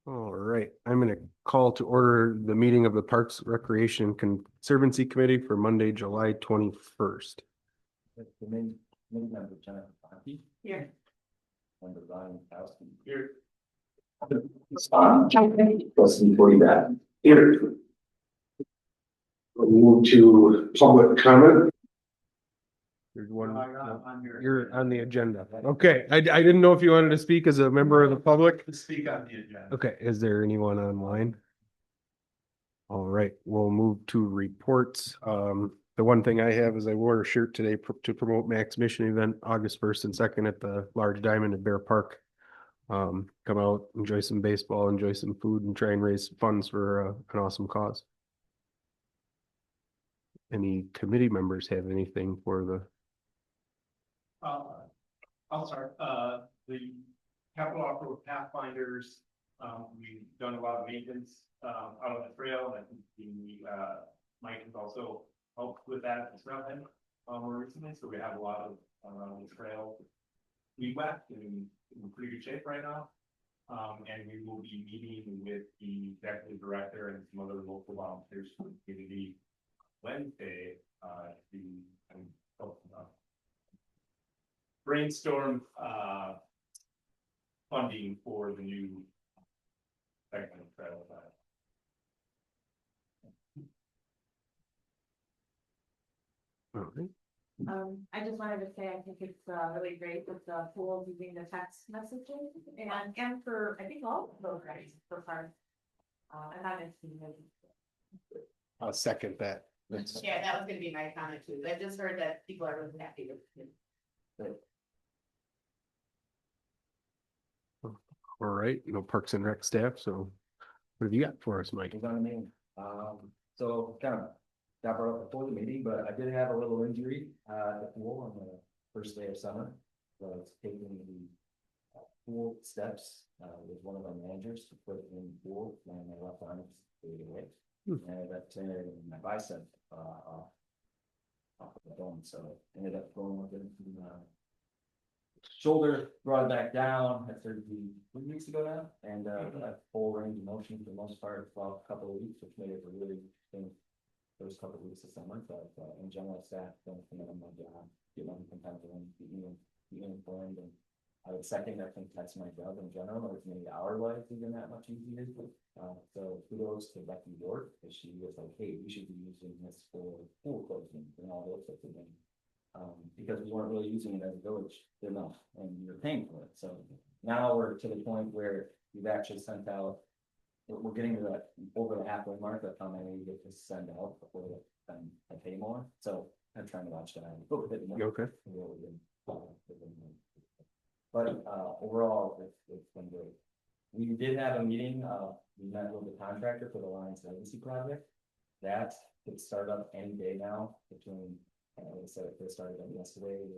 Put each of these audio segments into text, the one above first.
All right, I'm gonna call to order the meeting of the Parks Recreation Conservancy Committee for Monday, July 21st. The main member, Jennifer Hockey. Here. Member Ryan Kowski. Here. Trustee Cody Batt. Here. We'll move to public comment. There's one, you're on the agenda. Okay, I didn't know if you wanted to speak as a member of the public. Speak on the agenda. Okay, is there anyone online? All right, we'll move to reports. The one thing I have is I wore a shirt today to promote Max Mission event, August 1st and 2nd at the Large Diamond at Bear Park. Come out, enjoy some baseball, enjoy some food, and try and raise funds for an awesome cause. Any committee members have anything for the? I'll start. The Capital Off-Road Pathfinders, we've done a lot of maintenance out on the trail, and I think Mike has also helped with that as well more recently. So we have a lot of the trail weed whacked in pretty good shape right now. And we will be meeting with the executive director and some other local volunteers for the community Wednesday to help brainstorm funding for the new segment of trail. All right. I just wanted to say, I think it's really great with the pool using the text messaging and for, I think all of those guys for part. I haven't seen it. I'll second that. Yeah, that was gonna be my comment too. I just heard that people are really happy with it. All right, Parks and Rec staff, so what have you got for us, Mike? He's on the main. So kind of got brought up before the meeting, but I did have a little injury at the pool on the first day of summer. So I was taking the pool steps with one of our managers to put in the pool, and my left arm faded away. And that tear my bicep off the bone, so ended up going with it. Shoulder, brought it back down, had surgery 3 weeks ago now, and had full range of motion for the most part for a couple of weeks, which made it a really interesting first couple of weeks of summer. But in general, staff don't commit on my job, get them content and be informed. And I would second, I think that's my job in general, or maybe our life even that much easier. So kudos to Becky York, because she was like, hey, we should be using this for pool closing and all those sorts of things. Because we weren't really using it as a village enough, and we were paying for it. So now we're to the point where we've actually sent out. We're getting to that over the halfway mark of how many we get to send out before I pay more. So I'm trying to watch that a little bit more. Okay. But overall, it's been great. We did have a meeting. We met with the contractor for the Lions Legacy project. That could start up any day now between. Like I said, they started up yesterday,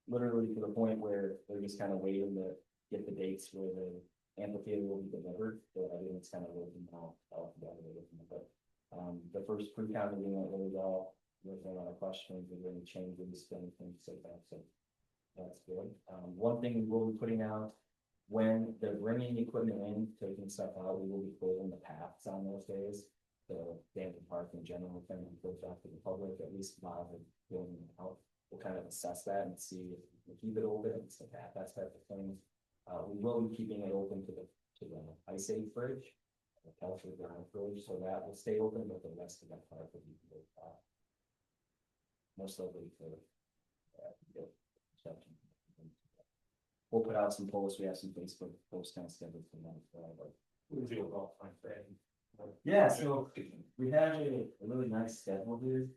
literally to the point where they're just kind of waiting to get the dates where the amphitheater will be delivered. So everything's kind of working out together. But the first pre-con meeting went really well. There's a lot of questions, there's any changes, things like that. So that's good. One thing we will be putting out when they're bringing equipment in, taking stuff out, we will be closing the paths on those days. The Danton Park in general, kind of goes out to the public, at least while they're building it out. We'll kind of assess that and see if we keep it open, it's the path, that type of thing. We will be keeping it open to the Ice Age Bridge, the Kelcher Ground Bridge, so that will stay open, but the rest of that part will be most likely for we'll put out some posts. We have some Facebook posts kind of scheduled for that. We'll do it all fine. Yeah, so we have a really nice schedule here.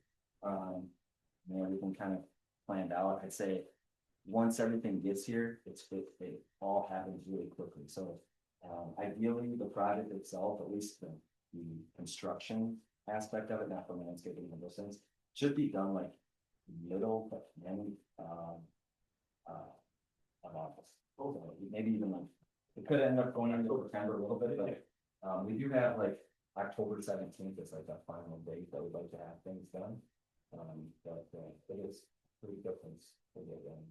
Everything kind of planned out. I'd say once everything gets here, it all happens really quickly. So ideally, the project itself, at least the construction aspect of it, not for landscaping and those things, should be done like middle but then of August. Maybe even like it could end up going into September a little bit, but we do have like October 17th is like that final date that we'd like to have things done. But it is pretty different to get done.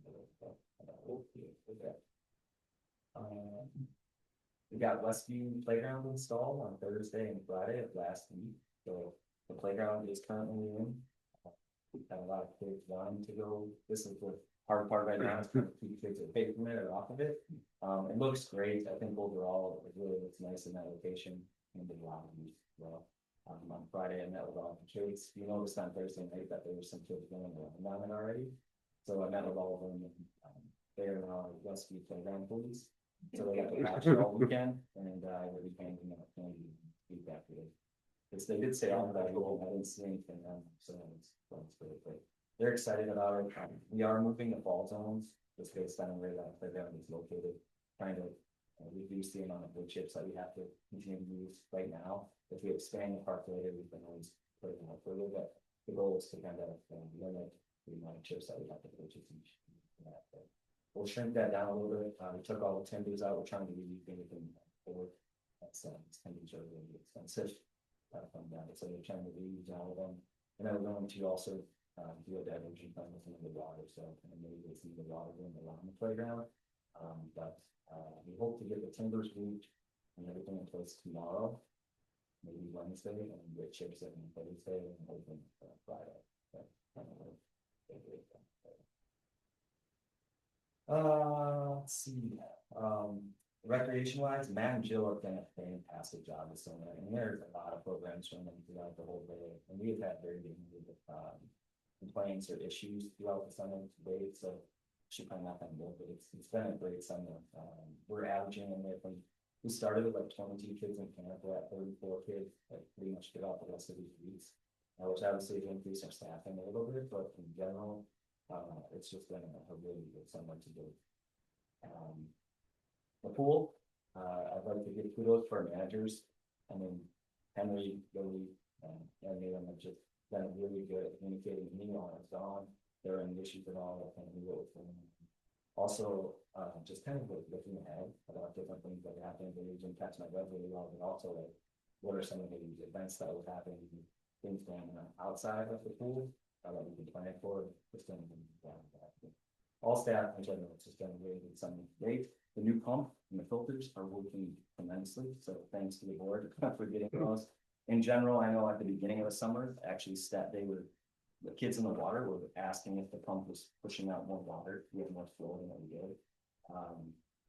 We got Westview Playground installed on Thursday and Friday of last week, so the playground is currently in. We've had a lot of kids wanting to go, this is the hard part right now, is trying to keep kids away from it or off of it. It looks great, I think overall, it really looks nice in that location, and there's a lot of use as well. On Friday, I met with all the kids, you noticed on Thursday night that there were some kids going around on it already. So I met with all of them, and they are now Westview Playground police. So they got to watch it all weekend, and I will be handing out candy and feedback today. Because they did say all that, I didn't see anything, so it's really great. They're excited about it. We are moving the fall zones, just based on where that playground is located, trying to reduce the amount of wood chips that we have to continue to use right now. If we expand the park later, we can always put it more further, but the goal is to kind of limit the amount of chips that we have to purchase each. We'll shrink that down a little bit. We took all the timbers out. We're trying to reuse anything forward. That's timbers are really expensive. From that, so we're trying to reuse all of them. And then we're going to also do a diversion plan with some of the water, so kind of maybe some of the water going around the playground. But we hope to get the timbers moved and everything in place tomorrow, maybe Wednesday, and get chips in Thursday and open Friday. Let's see. Recreation wise, Matt and Jill have done a fantastic job this summer, and there's a lot of programs from them throughout the whole day. And we have had very limited complaints or issues throughout the summer to date, so she probably not that more, but it's been a great summer. We're averaging in there from, we started with like 22 kids in camp, we're at 34 kids, like pretty much get out the rest of these weeks. Which obviously has increased our staffing a little bit, but in general, it's just been a really good summer to do. The pool, I'd like to give kudos for our managers. I mean, Henry, Billy, and Nathan have just been really good at communicating with me while I was gone. There are any issues at all, I kind of knew what was going on. Also, just kind of like looking ahead about different things that happen. They didn't catch my breath really well, but also like, what are some of the events that will happen, things going on outside of the pool that we can plan for, just doing that. All staff in general, it's just been really good summer. Great. The new pump and the filters are working tremendously, so thanks to the board for getting those. In general, I know at the beginning of the summer, actually the kids in the water were asking if the pump was pushing out more water. We had more flow than we did.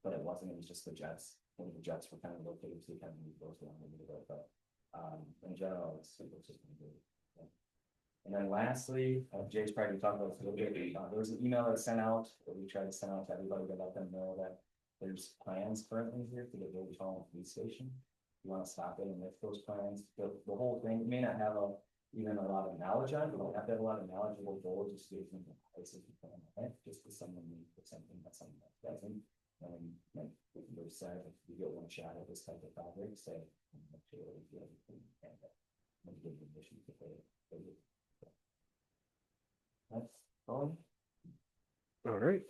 But it wasn't, it was just the jets. And the jets were kind of located, so we kind of moved those around a little bit, but in general, it's just been good. Yeah. And then lastly, Jay's probably talking about this a little bit. There was an email that was sent out that we tried to send out to everybody to let them know that there's plans currently here for the Village Hall Police Station. You want to stop in and lift those plans. The whole thing may not have even a lot of knowledge on it, but have to have a lot of knowledgeable goals just to get them places to plan ahead, just because someone needs something that someone doesn't. And like we said, if you get one shot at this type of project, say, make sure that we get everything and give the mission to pay it. That's all. All right.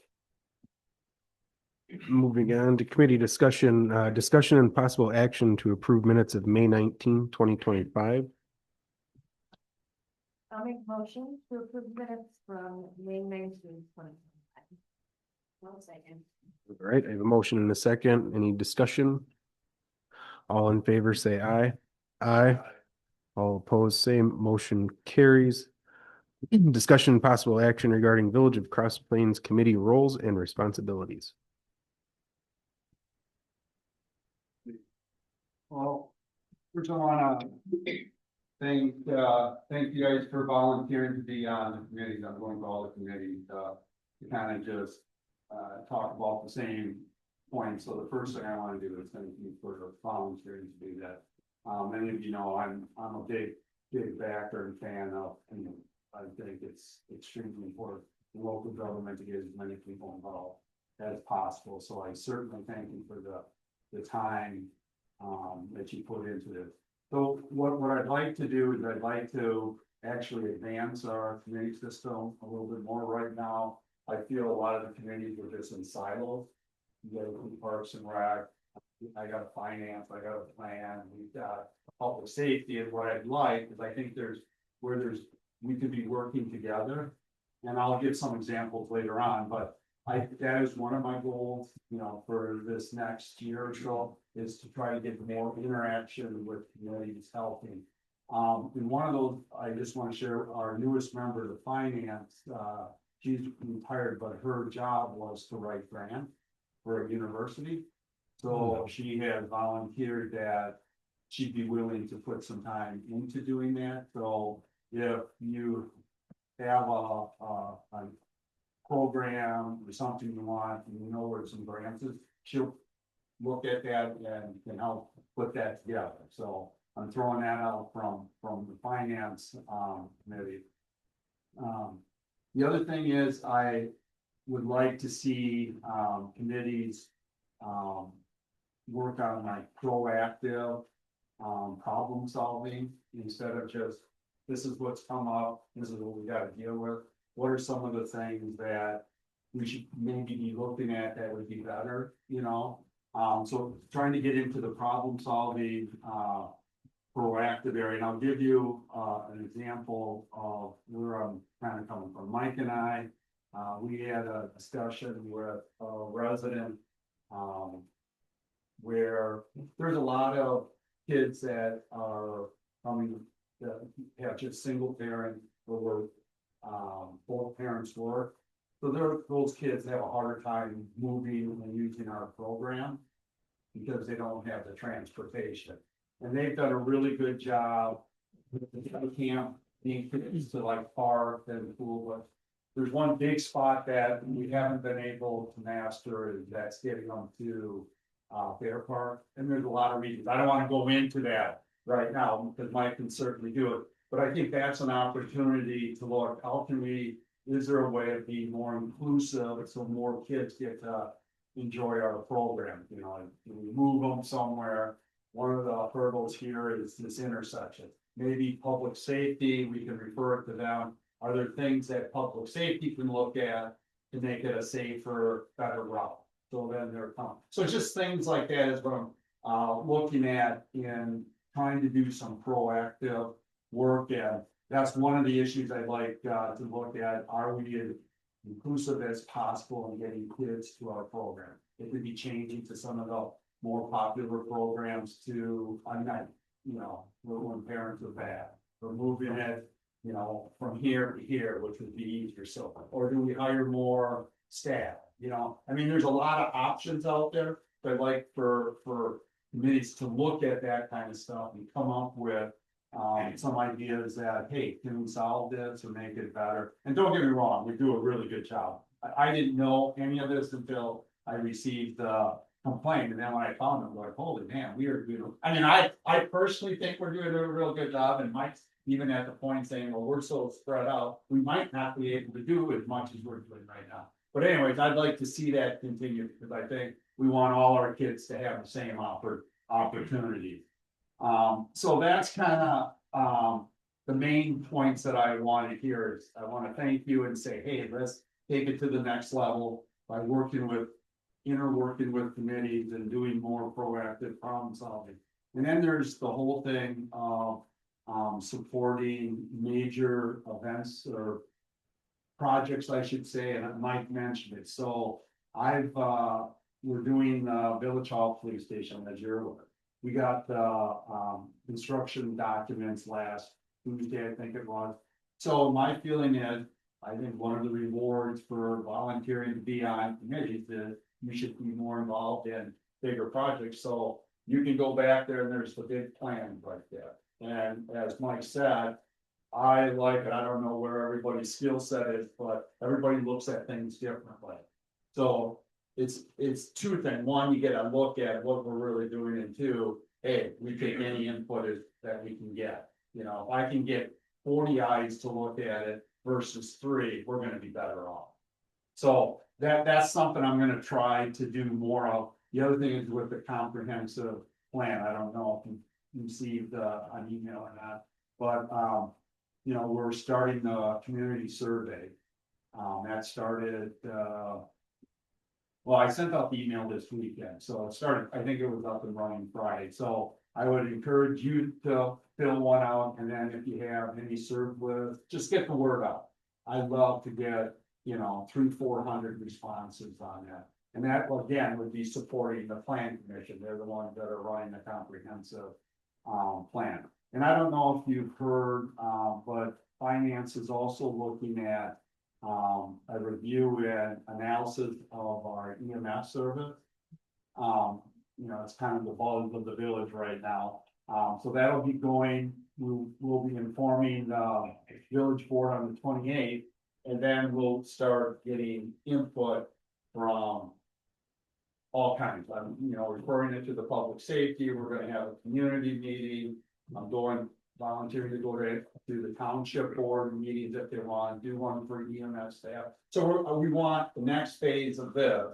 Moving on to committee discussion, discussion and possible action to approve minutes of May 19, 2025. I'll make a motion to approve minutes from May 19th, 2025. One second. All right, I have a motion and a second. Any discussion? All in favor, say aye. Aye. All opposed, same. Motion carries. Discussion and possible action regarding Village of Cross Plains committee roles and responsibilities. Well, first I wanna thank you guys for volunteering to be on the committees. I'm going to all the committees, to kind of just, talk about the same points. So the first thing I want to do is thank you for volunteering to do that. Many of you know, I'm a big backer and fan of, and I think it's extremely important for local government to get as many people involved as possible. So I certainly thank you for the time that you put into this. So what I'd like to do is I'd like to actually advance our committee system a little bit more. Right now, I feel a lot of the committees are just in silos. You go to Parks and Rec, I got a finance, I got a plan, we've got public safety, and what I'd like is I think we could be working together. And I'll give some examples later on, but that is one of my goals, you know, for this next year or so, is to try to get more interaction with communities helping. And one of those, I just want to share, our newest member of finance, she's retired, but her job was to write grants for a university. So she had volunteered that she'd be willing to put some time into doing that. So if you have a program or something you want, and you know where some grants is, she'll look at that and can help put that together. So I'm throwing that out from the finance committee. The other thing is I would like to see committees work on like proactive problem solving instead of just, this is what's come up, this is what we gotta deal with. What are some of the things that we should maybe be looking at that would be better, you know? So trying to get into the problem solving proactive area, and I'll give you an example of where I'm kind of coming from. Mike and I, we had a discussion with a resident where there's a lot of kids that are coming that have just single parent or both parents work. So those kids have a harder time moving and using our program because they don't have the transportation. And they've done a really good job with the camp being kids to like park and pool, but there's one big spot that we haven't been able to master, and that's getting them to Bear Park. And there's a lot of reasons. I don't want to go into that right now because Mike can certainly do it. But I think that's an opportunity to look, how can we, is there a way of being more inclusive so more kids get to enjoy our program? You know, can we move them somewhere? One of the hurdles here is this intersection. Maybe public safety, we can refer it to them. Are there things that public safety can look at to make it a safer, better route? So then they're coming. So just things like that is what I'm looking at in trying to do some proactive work. And that's one of the issues I'd like to look at. Are we as inclusive as possible in getting kids to our program? It could be changing to some of the more popular programs to a night, you know, when parents are bad. We're moving it, you know, from here to here, which would be easier. So, or do we hire more staff? You know, I mean, there's a lot of options out there, but I'd like for committees to look at that kind of stuff and come up with some ideas that, hey, can we solve this or make it better? And don't get me wrong, we do a really good job. I didn't know any of this until I received the complaint, and then when I found it, I'm like, holy man, we are doing. I mean, I personally think we're doing a real good job, and Mike's even at the point saying, well, we're so spread out, we might not be able to do as much as we're doing right now. But anyways, I'd like to see that continue because I think we want all our kids to have the same opportunity. So that's kind of the main points that I want to hear is I want to thank you and say, hey, let's take it to the next level by working with committees and doing more proactive problem solving. And then there's the whole thing of supporting major events or projects, I should say, and Mike mentioned it. So we're doing Village Hall Police Station, as you're aware. We got the construction documents last Tuesday, I think it was. So my feeling is, I think one of the rewards for volunteering to be on committees is you should be more involved in bigger projects. So you can go back there and there's the big plan right there. And as Mike said, I like it. I don't know where everybody's skill set is, but everybody looks at things differently. So it's two things. One, you get a look at what we're really doing, and two, hey, we take any input that we can get. You know, if I can get 40 eyes to look at it versus 3, we're going to be better off. So that's something I'm going to try to do more of. The other thing is with the comprehensive plan. I don't know if you received an email or not, but you know, we're starting the community survey. That started. Well, I sent out the email this weekend, so it started. I think it was up and running Friday. So I would encourage you to fill one out, and then if you have any served with, just get the word out. I'd love to get, you know, 300-400 responses on that. And that, again, would be supporting the plan commission. They're the ones that are running the comprehensive plan. And I don't know if you've heard, but finance is also looking at a review and analysis of our EMS service. It's kind of the buzz of the village right now. So that'll be going, we'll be informing the village board on the 28th. And then we'll start getting input from all kinds. Referring it to the public safety. We're gonna have a community meeting. I'm volunteering to go to the township board meetings if they want, do one for EMS staff. So we want, the next phase of this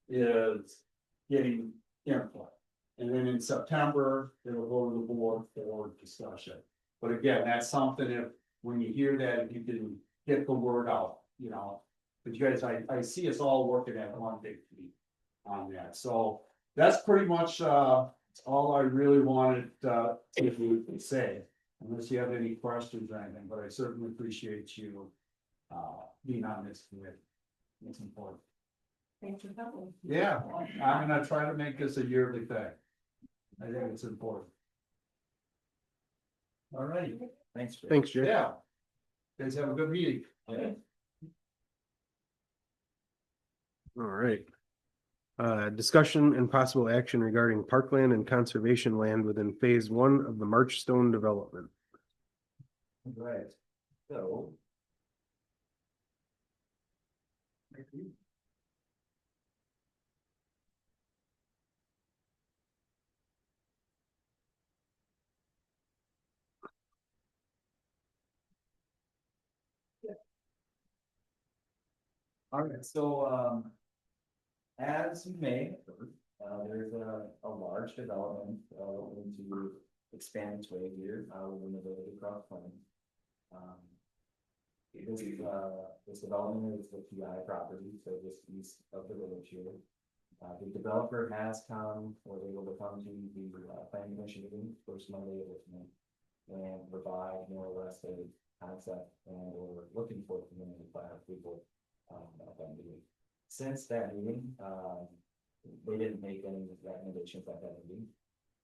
is getting input. And then in September, it'll go to the board for discussion. But again, that's something when you hear that, if you can get the word out, but you guys, I see us all working at one big team on that. So that's pretty much, all I really wanted, to say, unless you have any questions or anything, but I certainly appreciate you, being on this committee. It's important. Thanks for coming. Yeah, I'm gonna try to make this a yearly thing. I think it's important. All right, Thanks. Jay. Thanks, Jay. yeah. Guys have a good meeting. Yeah. All right. Discussion and possible action regarding parkland and conservation land within phase 1 of the Marchstone development. Right, so. All right, so, as you may have heard, there's a large development, looking to expand its way here, within the village of Cross Plains. This development is the PI property, so just east of the village here. The developer has come, or they will come to the planning commission meeting first Monday of this month. And provide more or less a concept, and we're looking for community plan approval at that meeting. Since that meeting, they didn't make any recommendations at that meeting.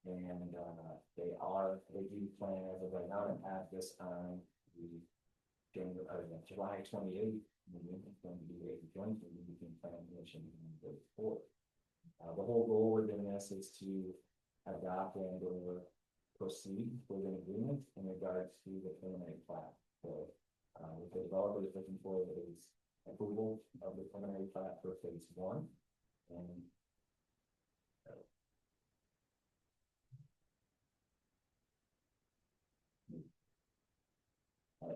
And they do plan as of right now to have this on the July 28th. It's going to be a joint meeting between planning commission and the board. The whole goal within this is to adopt and or proceed with an agreement in regards to the preliminary plat. So, what the developer is looking for is approval of the preliminary plat for phase 1. And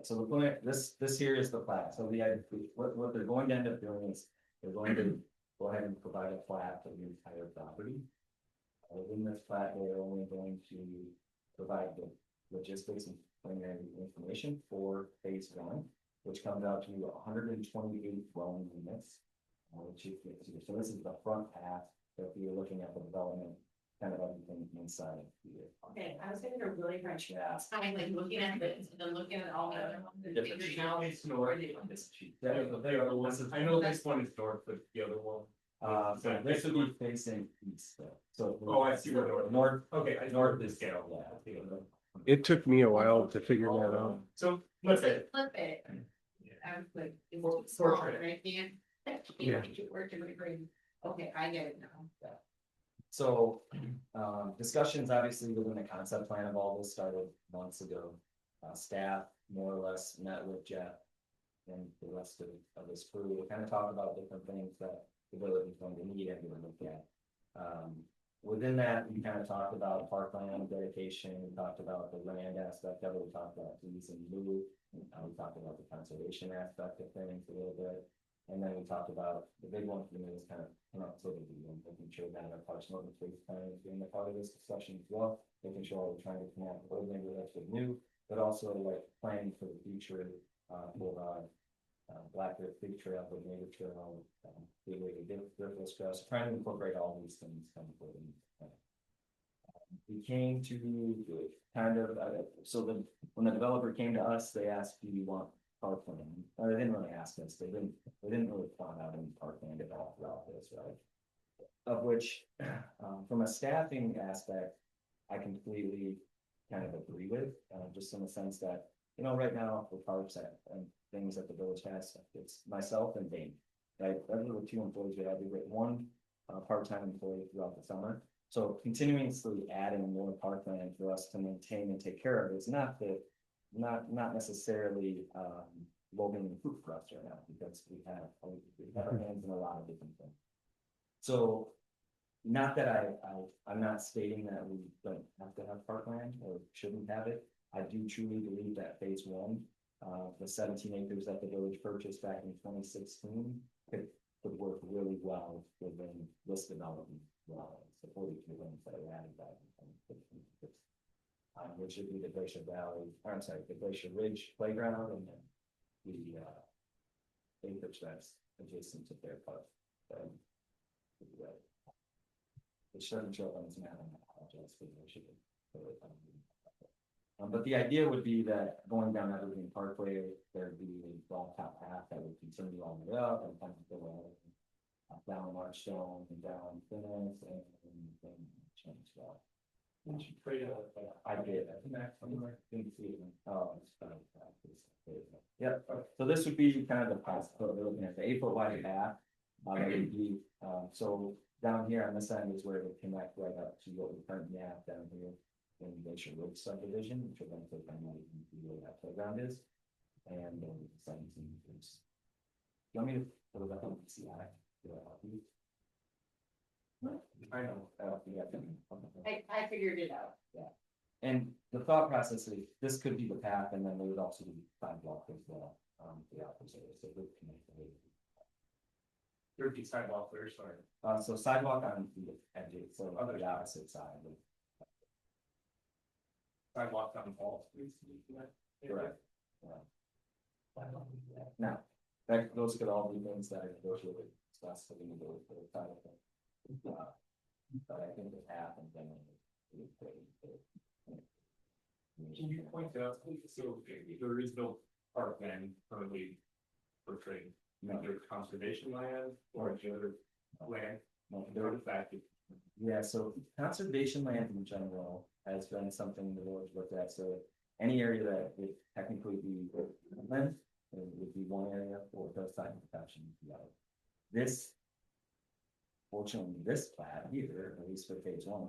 so we're going this here is the plat. So what they're going to end up doing is they're going to go ahead and provide a plat for the entire property. Within this plat, they're only going to provide the logistics and preliminary information for phase 1, which comes out to 128 dwelling units. So this is the front half. So if you're looking at the development, kind of everything inside here. Okay, I was thinking they're really French. Yeah. It's kind of like looking at this and then looking at all the other ones. and Different figuring out sheets. where they want. The other ones, I know this one is north, but the other one. So this would be facing east. So. Oh, I see where they are. North, Okay, north is scale, yeah. It took me a while to figure that out. So, let's say, Flip it. I was like, it's For- too small, portrait. right, Dan? Yeah. Make it work in my brain. Okay, I get it now. So, discussions obviously within the concept plan of all this started months ago. Staff more or less met with Jeff and the rest of this crew. We kind of talked about different things that the village is going to need and we're looking at. Within that, we kind of talked about parkland dedication, we talked about the land aspect of it, we talked about fees and lieu. We talked about the conservation aspect of things a little bit. And then we talked about the big one for me is kind of connectivity and making sure that our parks and open space plan is being a part of this discussion as well. Making sure we're trying to connect old neighborhoods with new, but also like planning for the future, for Black Bear Creek Trail, the Native Trail, Gateway to Driftway Trail, so trying to incorporate all these things kind of within the plan. We came to kind of, when the developer came to us, they asked, do you want parkland? Or they didn't really ask us, they didn't really plan out any parkland at all throughout this, right? Of which, from a staffing aspect, I completely kind of agree with, just in the sense that, you know, right now, for parks and things that the village has, it's myself and Dane. Right, those are the two employees we have, we get one, part-time employee throughout the summer. So continuously adding more parkland for us to maintain and take care of is not not necessarily, low-hanging fruit for us right now, because we have our hands in a lot of different things. So, not that I'm not stating that we don't have to have parkland or shouldn't have it. I do truly believe that phase one, the 17 acres that the village purchased back in 2016 could work really well within this development. Well, the 42 homes that are added back in 2016. Which would be the Glacier Valley, or I'm sorry, the Glacier Ridge Playground, and then the acreage that's adjacent to their park. It shouldn't show up on this map, I apologize for the issue. But the idea would be that going down Evergreen Parkway, there'd be a ball top path that would continue all the way up and kind of go down Marshstone and down Finnis and change that. I did. Didn't see it. Oh, it's fine. Yep, so this would be kind of the path, so we're looking at the 8-foot wide path. It would be, so down here on this end is where it would connect right up to what we currently have down here in Glacier Ridge subdivision, which will then take on where that playground is. And then 17 acres. You want me to put it up on the CI? I know. I figured it out. And the thought process is, this could be the path, and then there would also be sidewalk as well, the opposite, so it would connect the way. There'd be sidewalk there, sorry. So sidewalk on the edges, so on the opposite side. Sidewalk on all streets. Correct. Now, those could all be things that are negotiated, discussed, for the title. But I think the path and then. Can you point out, so there is no parkland currently portrayed, there's conservation land or any other land? No, There are fact. Yeah, so conservation land in general has been something the village looked at, so any area that would technically be land, it would be one area, or the side protection would be the other. This. Fortunately, this plat here, at least for phase one,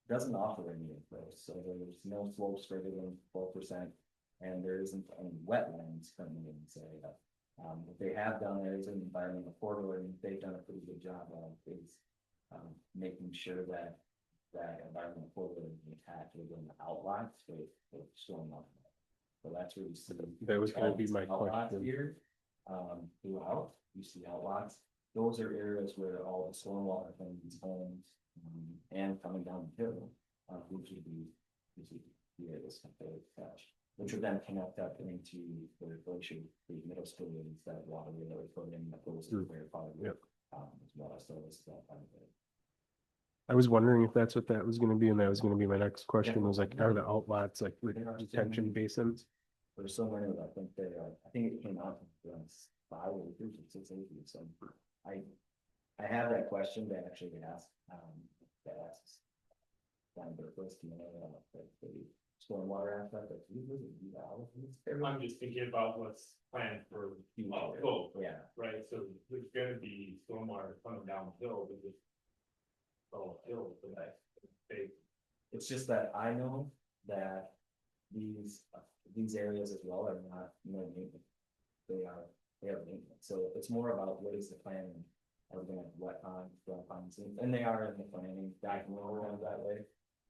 doesn't offer any of those, so there's no slopes greater than 12%. And there isn't any wetlands currently in this area. What they have done there is an environmental corridor, and they've done a pretty good job of making sure that environmental corridor is intact within the outlots with stormwater. So that's where you see. That was gonna be my outlots question. here. Throughout, you see outlots. Those are areas where all the stormwater from these homes, and coming down the hill, which would be the areas that attached, which would then connect up into the Glacier Creek Middle School, that water that we put in that goes to where part of it. Yep. As well, so this is that part of it. I was wondering if that's what that was gonna be, and that was gonna be my next question, was like, are the outlots like detention basins? There's so many that I think it came out from 5 acres or 6 acres, so I have that question to actually ask, that asks. Down there first, you know, the stormwater aspect, like, we really do that. I'm just thinking about what's planned for. Yeah, Right, so there's gonna be stormwater coming down the hill, but it's. Oh, hill, but they. it's just that I know that these areas as well are not, maintenance. They have maintenance, so it's more about what is the plan, and are we gonna have wet ponds, dry ponds, and they are in the planning, diagonal around that way.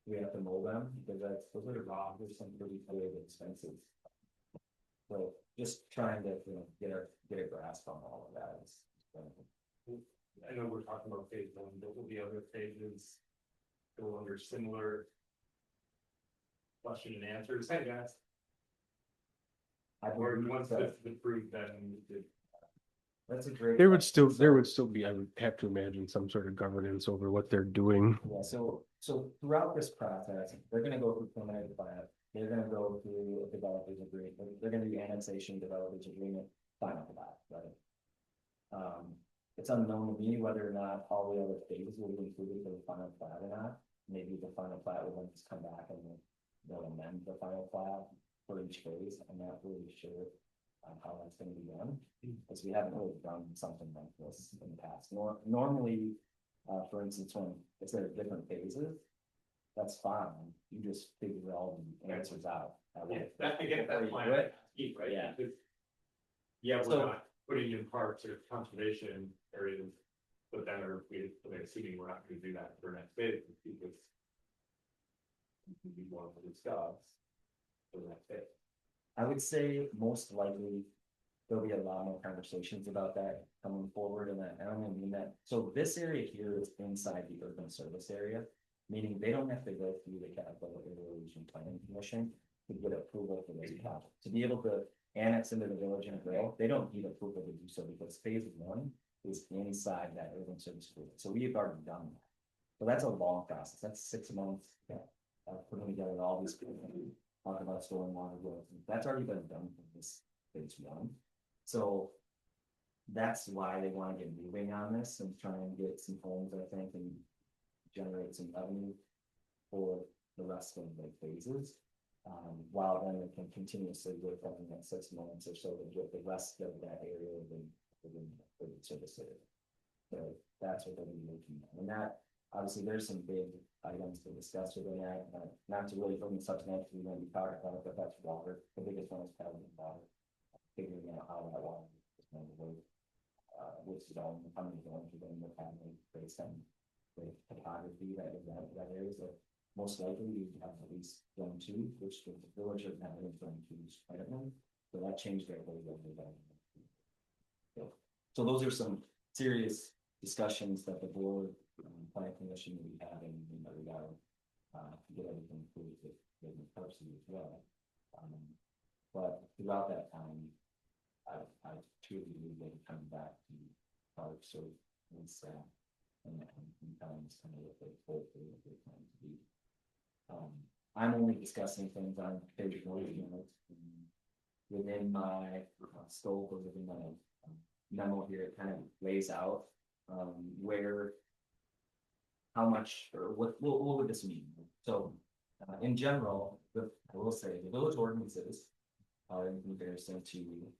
We have to mow them, because those are raw, there's some pretty big expenses. So just trying to, get a grasp on all of that is. I know we're talking about phase one, there will be other phases. Go under similar. Question and answers, hey guys. Or once this is approved, then That's a great. There would question. still be, I would have to imagine, some sort of governance over what they're doing. Yeah, so throughout this process, they're gonna go through preliminary plat, they're gonna go through a developers agreement, they're gonna do annexation, developers agreement, final plat, right? It's unknown to me whether or not all the other phases will be included for the final plat or not. Maybe the final plat will then just come back and they'll amend the final plat for each phase. I'm not really sure on how that's gonna be done, because we haven't really done something like this in the past. Normally, for instance, when it's at different phases, that's fine. You just figure all the answers out. That, again, Before that's you my, do it. right? Yeah. Because, yeah, we're So- not putting in parks or conservation areas, but then we're assuming we're not gonna do that for next phase, because we want to discuss for the next phase. I would say most likely there'll be a lot more conversations about that coming forward, and I don't even mean that. So this area here is inside the urban service area, meaning they don't have to go through the capital area region planning commission to get approval for this project. To be able to annex into the village and grow, they don't need approval to do so, because phase one is inside that urban service area. So we've already done that. So that's a long process. That's 6 months. Putting together all these, talking about stormwater growth, that's already been done for this phase one. So that's why they want to get moving on this and try and get some homes, I think, and generate some revenue for the rest of the phases. While then they can continuously work on the next 6 months or so to get the rest of that area within the service area. So that's what they're gonna be looking at. And that, obviously, there's some big items to discuss within that, not to really bring substantially when we talk about it, but that's water. The biggest one is probably water. Figuring out how that water is going to work. Which zone, how many zones are going to have based on the topography that area. So most likely you have at least zone 2, which the village doesn't have any zone 2s right now. So that changed their whole. So those are some serious discussions that the board, planning commission will be having in that regard. To get everything approved with the parsley as well. But throughout that time, I truly believe they come back to parks or staff and times kind of what they told what they're trying to do. I'm only discussing things on page 1 units. Within my scope or within my memo here, it kind of lays out where, how much, or what would this mean? So in general, I will say the village ordinances are in comparison to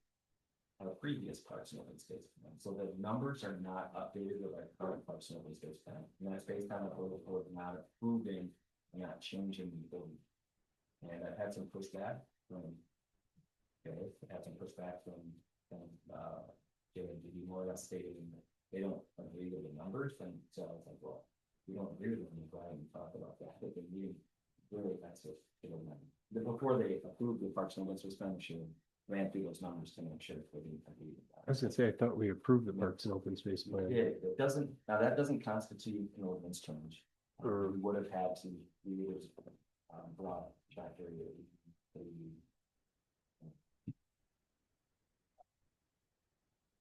previous parks and open space plan. So the numbers are not updated with our current parks and open space plan. And that's based on the village board not approving and not changing the building. And I've had some pushback from, I've had some pushback from JMDD more or less stating that they don't agree with the numbers. And so I was like, well, we don't agree with them, go ahead and talk about that. They've been meeting really expensive. Before they approved the parks and open space plan, ran through those numbers to make sure if they didn't agree with that. I was gonna say, I thought we approved the parks and open space plan. Yeah, it doesn't, now that doesn't constitute an ordinance change. Or- We would have had to, we would have brought chapter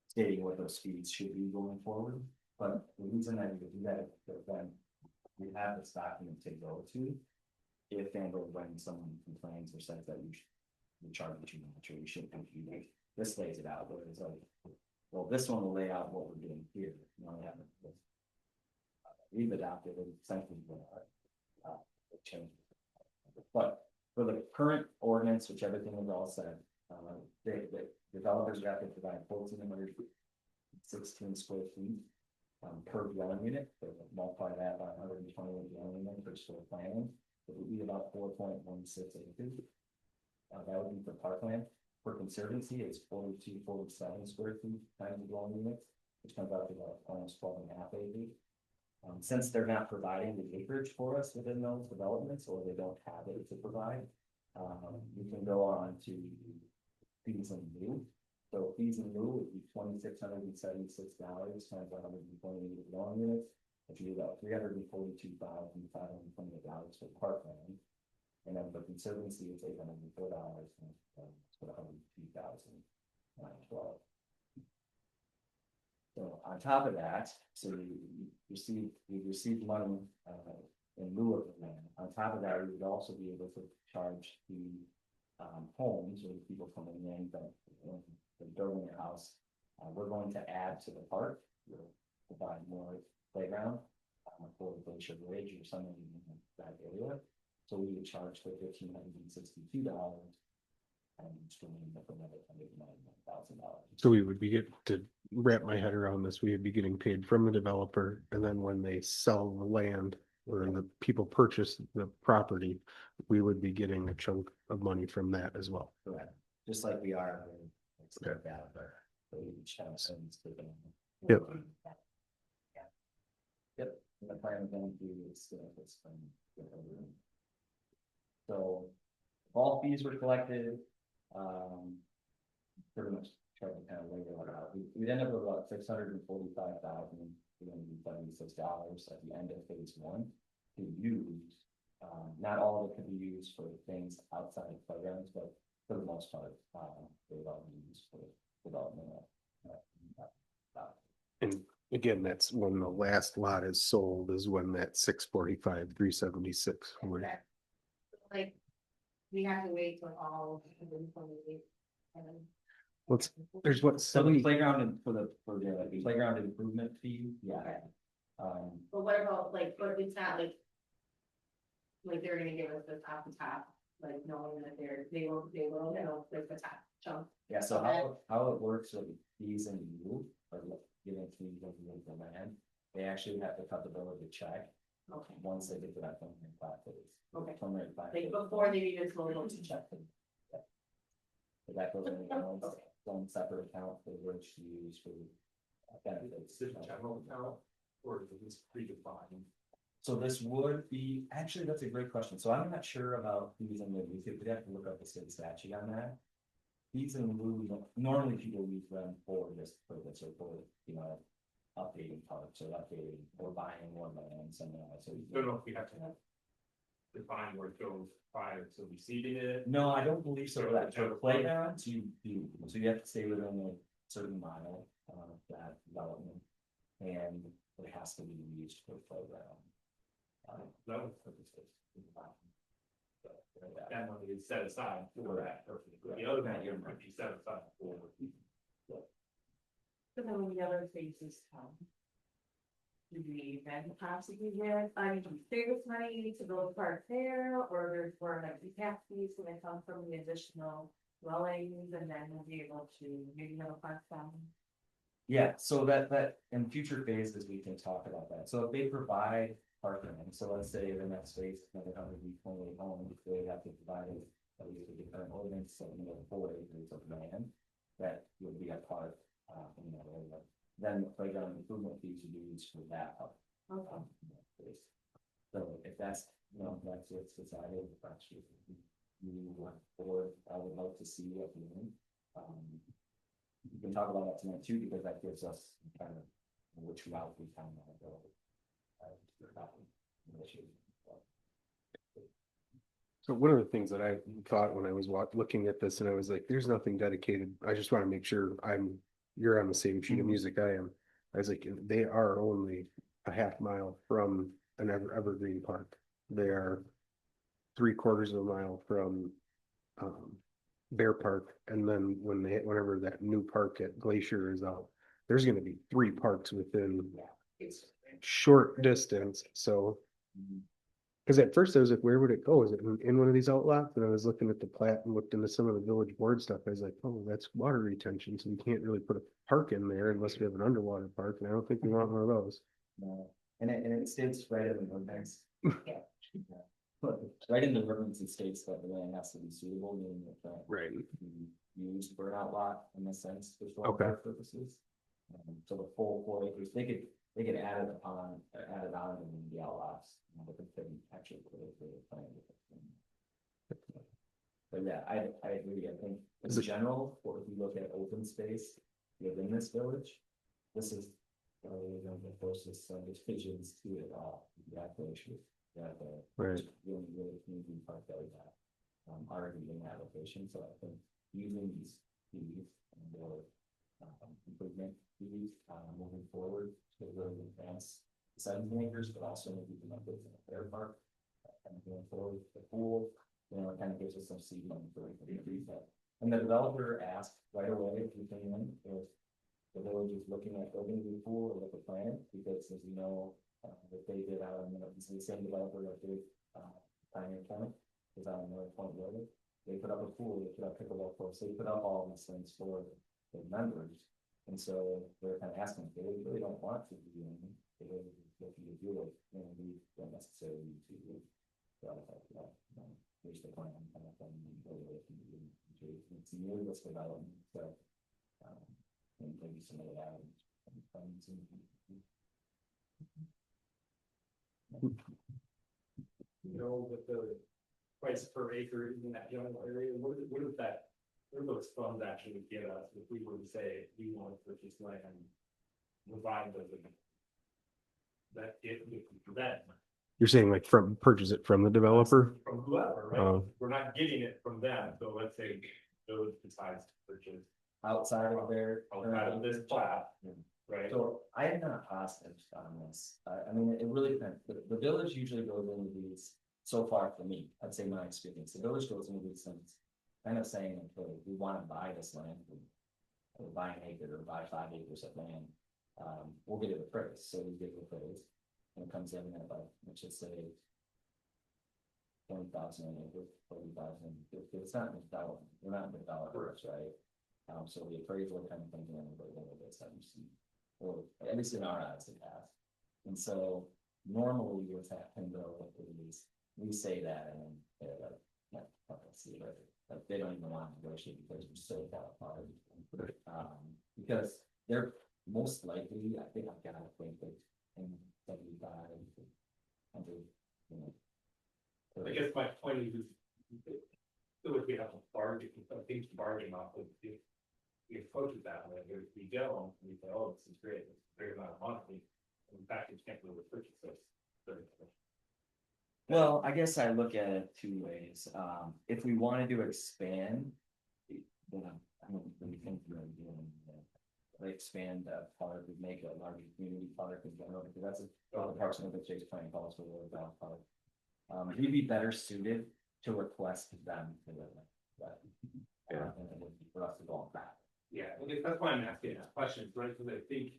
stating what those speeds should be going forward, but the reason that we do that is then we have this document to go to. If and or when someone complains or says that we charge too much or we shouldn't compute it, this lays it out, where it's like, well, this one will lay out what we're doing here. You know, we've adopted it essentially change. But for the current ordinance, which everything is all said, the developers have to provide 1,416 square feet per dwelling unit. So multiply that by 120 dwelling units for store planning. It would be about 4.16 acres. That would be for parkland. For conservancy, it's 4247 square feet times the dwelling units, which comes out to about almost 12.5 acres. Since they're not providing the acreage for us within those developments, or they don't have it to provide, we can go on to fees in lieu. So fees in lieu would be $2,676 times 128 dwelling units, which would be about $342,528 for parkland. And then for conservancy, it's $804 for $102,912. So on top of that, so we received money in lieu of the land. On top of that, we would also be able to charge the homes or the people coming in that building a house. We're going to add to the park will provide more playground. For Glacier Ridge or something in that area, so we would charge for $1,562. And swimming for another $199,000. So we would be get to wrap my head around this, we would be getting paid from the developer, and then when they sell the land. Or the people purchase the property, we would be getting a chunk of money from that as well. Correct, just like we are. It's Okay. like that, but we each have some taken. Yep. Yep, and the plan then is, it's from. So, all fees were collected, pretty much tried to kind of lay it out. We ended up with about $645,376 at the end of phase one to use. Not all of it could be used for things outside of playgrounds, but for the most part, they were all used for development. And again, that's when the last lot is sold is when that 645,376 would. Okay. Like, we have to wait till all of them complete, and then. What's, there's what, So the 70, playground and for the playground improvement fee, yeah. Okay. Um, But what about, like, but it's not like. Like, they're gonna give us this off the top, like, knowing that they will, you know, like the top chunk. yeah, so how it works with fees and you, or giving fees and you for land, they actually have to cut the bill of the check Okay, once they get to that preliminary plat phase. okay, Preliminary plat like phase. before they even told Goes us to check. Yeah. So that goes in one separate account for which to use for. Benefits. Is it a general account or is it predefined? So this would be, actually, that's a great question. So I'm not sure about fees and lieu. We'd have to look up the state statute on that. Fees and lieu, normally people use them for this purpose or for, updating parks or updating or buying more land somewhere else. So Don't know if we have to define where it goes prior to receiving it. no, I don't believe so. For playgrounds, you do, so you have to stay within a certain mile of that development. And it has to be used for playground. That was purposes. That money is set aside for that purpose. The other money might be set aside for. So then when the other phases come. Do we then possibly get, I mean, do we save this money to build a park there, or there's more like we tax fees when they come from the additional dwellings, and then we'll be able to maybe have a park down? Yeah, so that in future phases, we can talk about that. So if they provide parking, so let's say the next phase, another 128 homes, they have to provide it, at least with the current ordinance, so 4 acres of land. That would be a part, in that area. Then the playground improvement fees would be used for that part. Okay. So if that's, that's what's decided, actually, you want forward, I would love to see what you want. We can talk about that tonight too, because that gives us kind of which route we kind of want to go. so one of the things that I thought when I was looking at this and I was like, there's nothing dedicated. I just want to make sure you're on the same sheet of music I am. I was like, they are only a half mile from an evergreen park. They are 3/4 of a mile from Bear Park, and then whenever that new park at Glacier is out, there's gonna be 3 parks within It's short distance, so. Cause at first I was like, where would it go? Is it in one of these outlots? And I was looking at the plat and looked into some of the village board stuff. I was like, oh, that's water retention, so we can't really put a park in there unless we have an underwater park, and I don't think we want one of those. No, and it states right in the ordinance. Yeah. But right in the ordinance, it states that the land has to be suitable, meaning that Right. be used for an outlot in a sense for Okay. stormwater purposes. So the full 4 acres, they could add it on in the outlots, but they couldn't actually put it for the plan. But yeah, I agree, I think in Is it- general, or if you look at open space within this village, this is. The closest decisions to it all, the application, that Right. really community park that we have. Already in that location, so I think using these fees and more improvement fees, moving forward to really advance 17 acres, but also maybe come up with a fair park. And going forward, the pool, it kind of gives us some seed money for increase that. And the developer asked right away if we came in, if the village is looking at building a new pool or like a plan, because as you know, if they did out on, the same developer that did, Pioneer County, is out on North Point Road. They put up a pool, they put up pickleball courts, they put up all these things for the members. And so they're kind of asking, they really don't want to be doing it, they really looking to do it, and we don't necessarily need to do it. Here's the plan, kind of thing, and go with it. It's near this development, so. And maybe some of that. You know, with the price per acre in that general area, what is that? What do those funds actually get us if we were to say we want to purchase land? Provide those. That it, that. You're saying like purchase it from the developer? From whoever, right? Oh. We're not getting it from them, so let's say those decides to purchase Outside of their. outside of this plat, right? So I am not positive on this. I mean, it really depends. The village usually goes into these, so far for me, I'd say my experience, the village goes into these things. Kind of saying, okay, we want to buy this land. Or buy an acre or buy 5 acres of land. We'll get it appraised, so we get it appraised. And it comes in at about, let's just say. 20,000 an acre, 40,000, it's not in development, we're not in developers, right? So the appraisal kind of thinking a little bit, or at least in our eyes, it has. And so normally what's happened though is we say that and then they're like, let's see, like they don't even want to negotiate because we're so far apart. Because they're most likely, I think I've got to think that in 75, 100, you know. I guess my point is, it would be a bargain, I think bargain off of if we approach it that way, if we don't, we say, oh, this is great, it's a great amount of money. In fact, you can't really purchase this. Well, I guess I look at it 2 ways. If we wanted to expand, then I don't really think we're doing that. Like expand that park, we make a larger community park in general, because that's the Parks and Recreation Plan calls for a dog park. We'd be better suited to request them to do that. Yeah. And it would be for us to go on back. Yeah, I guess that's why I'm asking that question, right, because I think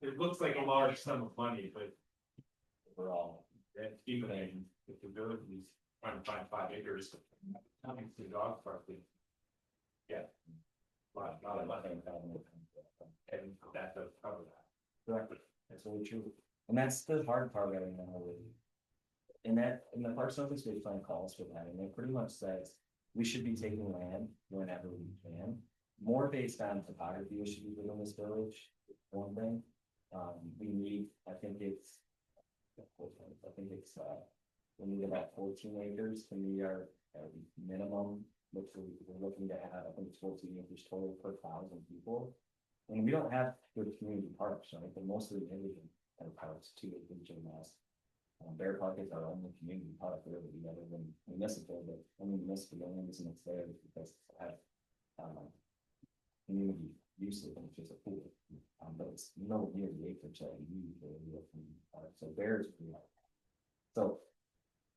it looks like a large sum of money, but Overall, that even if the village is trying to find 5 acres, coming to the dog park. Yeah. Not a lot, and that does cover that. correct, that's really true, and that's the hard part right now. In the Parks and Open Space Plan calls for that, and it pretty much says we should be taking land whenever we can. More based on topography issues within this village, one thing. We need, I think it's, we need about 14 acres to meet our minimum, which we're looking to have, I think it's 14 acres total per 1,000 people. And we don't have good community parks, right? But most of the Indian parks, 2 acres or less. Bear Park is our only community park really, other than municipal, but only municipal, the only reason it's there is because it has community use of it, which is a pool. But it's nowhere near the acreage that we need for a real community park. So Bears, so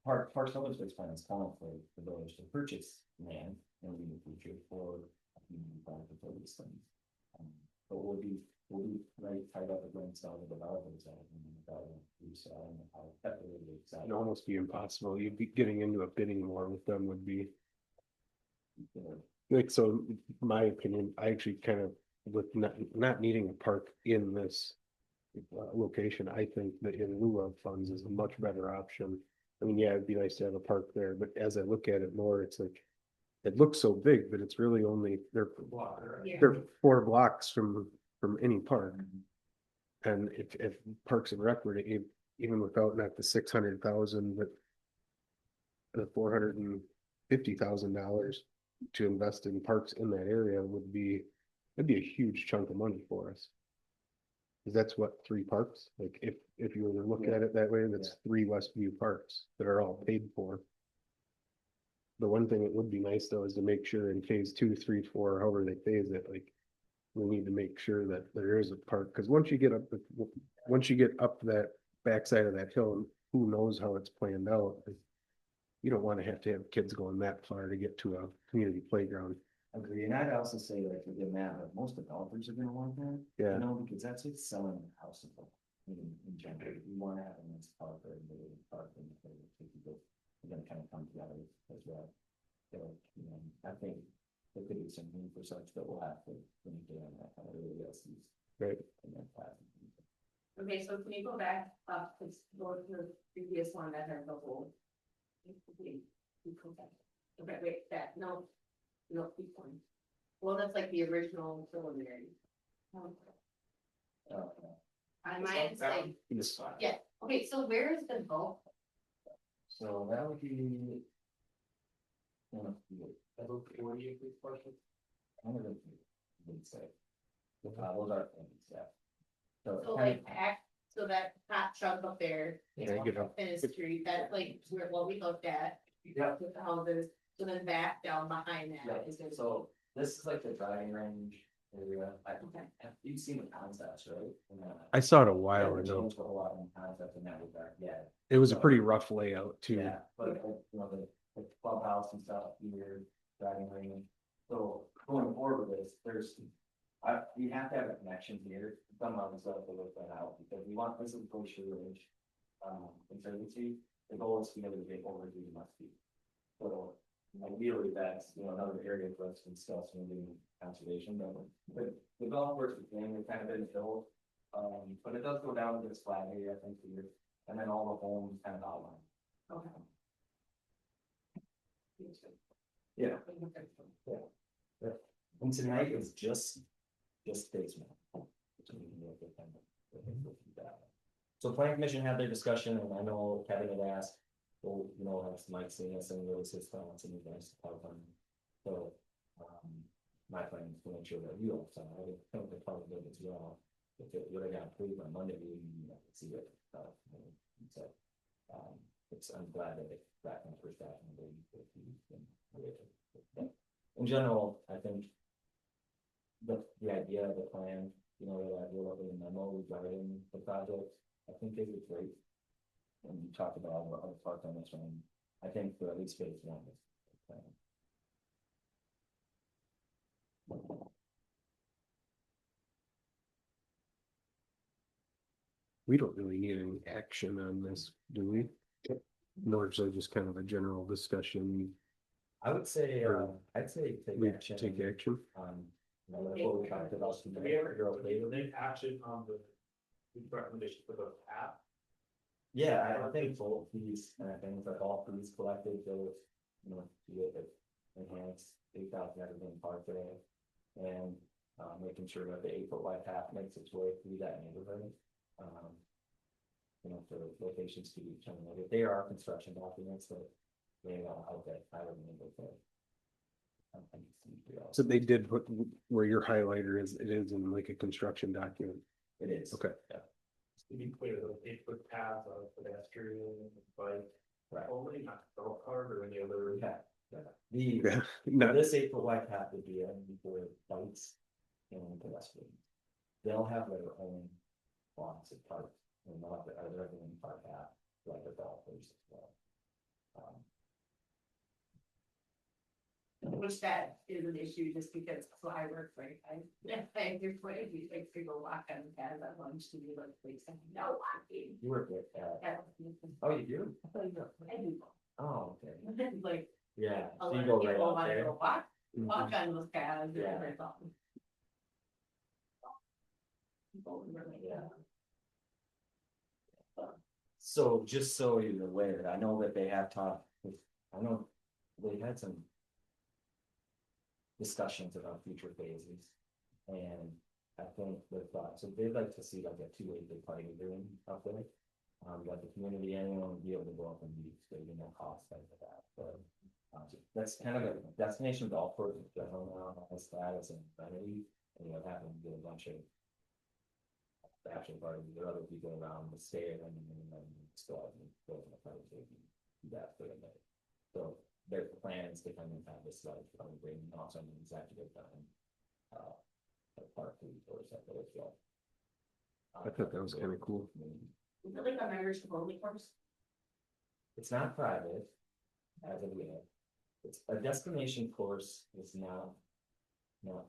Parks and Open Space Plan is calling for the village to purchase land in the future for a community park for these things. But we'll be right tied up against all the developers out so I don't know how that really works out. It'd almost be impossible. You'd be getting into a bidding war with them would be. Like, so, in my opinion, I actually kind of, with not needing a park in this location, I think that in lieu of funds is a much better option. I mean, yeah, it'd be nice to have a park there, but as I look at it more, it's like, it looks so big, but it's really only, they're 4 blocks from any park. And if Parks and Rec were to, even without not the 600,000, but the $450,000 to invest in parks in that area would be, it'd be a huge chunk of money for us. Cause that's what, 3 parks, like if you were to look at it that way, that's 3 Westview parks that are all paid for. The one thing that would be nice though is to make sure in phase 2, 3, 4, however they phase it, like. We need to make sure that there is a park, because once you get up that backside of that hill, and who knows how it's planned out. You don't want to have kids going that far to get to a community playground. Agree, and I'd also say like within that, like most developers are gonna want that. Yeah. You know, because that's what's selling the house of all. In general, you wanna have a nice park or a park and people are gonna kind of come together as well. So, you know, I think there could be some room for such that we'll have to, when you get on that kind of really else. Right. And then pass. Okay, so can you go back up, because go to the previous one that had the whole. Okay, wait, no, keep going. Well, that's like the original preliminary. Uh, On mine, it's like, This side. yeah, okay, so where is the golf? So that would be. One of the, About 40 acres parcel. kind of, would say. Those are things, yeah. So. So kind like back, so that top chunk up there. Yeah, get up. In the street, that like where what we looked at. Yeah. With the houses, so then back down behind Yeah, that is there. so this is like the driving range area. Okay. You've seen the concepts, right? And, I saw it a while haven't ago. changed a whole lot in concept in that regard, yeah. It was a pretty rough layout too. Yeah, but you know, the clubhouse and stuff here, driving range. So going forward with this, we have to have a connection here. Some of us have to work that out because we want this is Glacier Ridge. Conservancy, the goal is to be able to get over to the must be. So ideally, that's, you know, another area for us to discuss when doing conservation, but the golf course is mainly kind of been filled. But it does go down to this flat area, I think, here, and then all the homes kind of outline. Okay. Yeah. Yeah. And tonight is just basement. So planning commission had their discussion, and I know Kevin had asked, well, you know, has Mike seen this and really his thoughts and advice about them. So, my plan is to make sure that you also, I would think the part of it as well. If it would have got approved on Monday, we didn't see it. So, I'm glad that it back on the first half. In general, I think the idea of the plan, you know, that we're looking at memo regarding the project, I think they were great. And you talked about all the other parts on this one, I think for at least phase one. We don't really need any action on this, do we? Nor is it just kind of a general discussion. I would say, I'd say We take action. take action. You know, like what we talked about. Do we ever, You're okay with it? need action on the recommendation for the app? Yeah, I think both these kind of things, like all fees collected, those, you know, be it enhance 8,000 everything park there. And, making sure that the 8-foot wide path makes its way through that neighborhood. You know, for locations to be determined, if they are construction documents that they out that I would be able to. So they did put where your highlighter is, it is in like a construction document. It is. Okay. Yeah. To be clear, the 8-foot path of pedestrian, bike, Right. only not golf cart or any other. Yeah. The, Yeah, not, this 8-foot wide path would be for bikes and pedestrians. They'll have their own blocks of park, and they'll have their own park path, like developers as well. Which that is an issue just because, so I work right, there's way of you like to go walk on the path at lunch to be like, please, no walking. You work with, oh, you do? I thought you were. I do. Oh, okay, Like, yeah, a so lot you of go right people out want to there. go walk on those paths or Yeah. something. People were like, Yeah. So just so you're aware, I know that they have talked, I know they had some discussions about future phases. And I think the thought, so they'd like to see like a 2-acre party room up there. Like the community, anyone would be able to go up and be, so you know, cost like that, but. That's kind of a destination golf course in general now, has status and amenity, and you know, having to get a bunch of. Action parties, there are other people around the state and still building a private safety. That for a minute. So their plans to come and have this like bring also an executive time. Part of the course that as well. I thought that was kind of cool. Is it like a membership only course? It's not private. As of yet. It's a destination course, it's not not,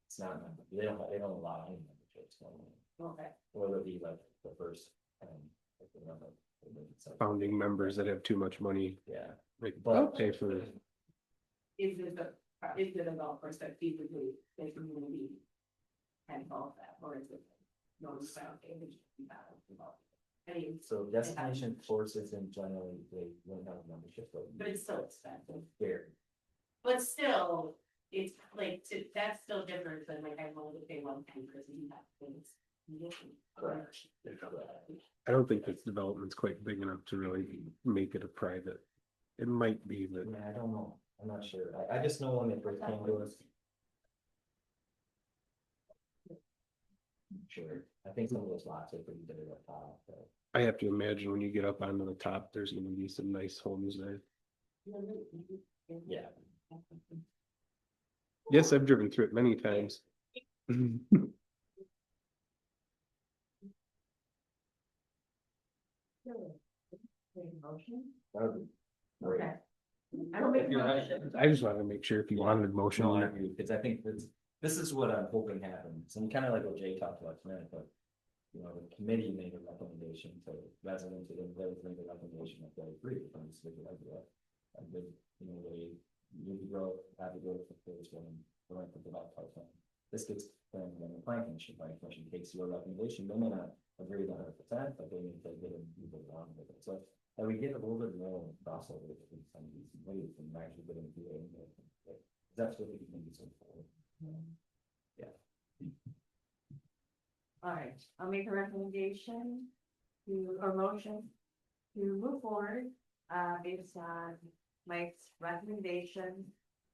it's not, they don't allow any memberships. Okay. Or it'll be like the first, like the number. Founding members that have too much money, Yeah, like, But- I'll pay for this. Is it a golf course that feasibly, they can really and all of that, or is it? No, it's not, okay, we just do that, I mean, so destination courses in general, they won't have a membership, but it's still expensive. Here, But still, it's like, that's still different than like, I'm willing to pay 1 penny because you have things. Correct. I don't think this development's quite big enough to really make it a private. It might be, but I don't know, I'm not sure, I just know when they first came to us. Sure, I think some of those lots are pretty big up top, but. I have to imagine when you get up onto the top, there's gonna be some nice homes there. Yeah. Yes, I've driven through it many times. Motion? That would be great. Okay. I don't make a You're right. motion. I just wanted to make sure if you wanted a motion. No, I agree, because I think this is what I'm hoping happens, and kind of like what Jay talked about tonight, but. You know, the committee made a recommendation to residents, and they made a recommendation that they agree with them, so they like that. And they, you know, they need to grow, have to go to the first one, going to develop part time. This gets, then the planning commission takes your recommendation, they may not agree with 100%, but they need to get it, move it along with it, so. And we get a little bit more crossover between some of these ways and actually getting to it. That's what the committee's for. Yeah. All right, I'll make a recommendation to, or motion to move forward, based on Mike's recommendation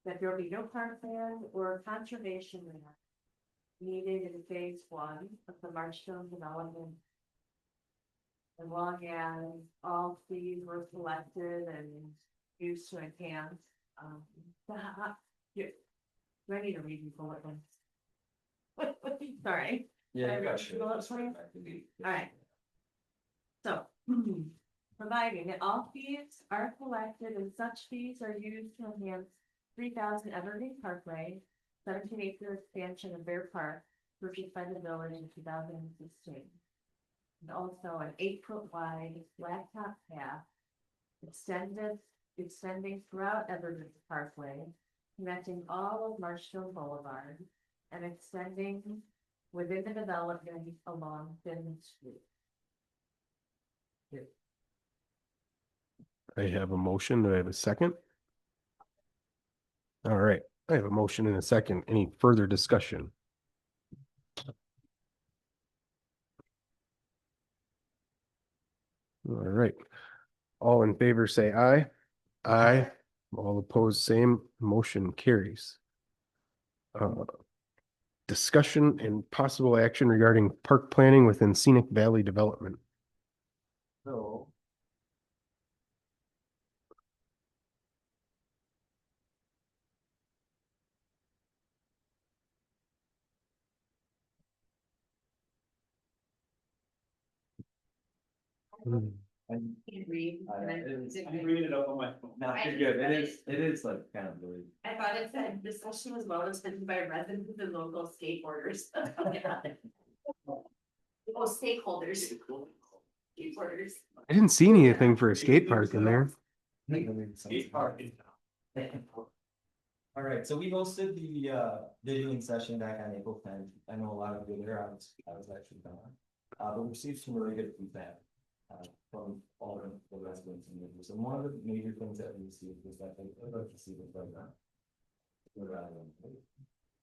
that there will be no parkland or conservation land needed in phase 1 of the Marshfield development. As long as all fees were collected and used to enhance, do I need to read these bullet points? Sorry. Yeah. Alright. So, providing that all fees are collected and such fees are used to enhance 3,000 Evergreen Parkway, 17-acre expansion of Bear Park, purchased by the village in 2016. And also an 8-foot wide blacktop path extending throughout Evergreen Parkway, connecting all of Marshfield Boulevard and extending within the development along Thin Street. I have a motion. Do I have a second? All right, I have a motion and a second. Any further discussion? All right. All in favor, say aye. Aye. All opposed, same. Motion carries. Discussion and possible action regarding park planning within Scenic Valley Development. So. And Can read. I and I didn't- didn't I'm read. bringing it up on my phone. no, you're good, it is like kind of really. I thought it said this session was well attended by residents and local skateboarders. Oh, stakeholders. Skateboarders. I didn't see anything for a skate park in there. Skate park is All right, so we hosted the videoing session back on April 10th. I know a lot of you were there, I was actually gone. But we received some really good feedback from all the residents and neighbors. And one of the major things that we received was that they would like to see the playground.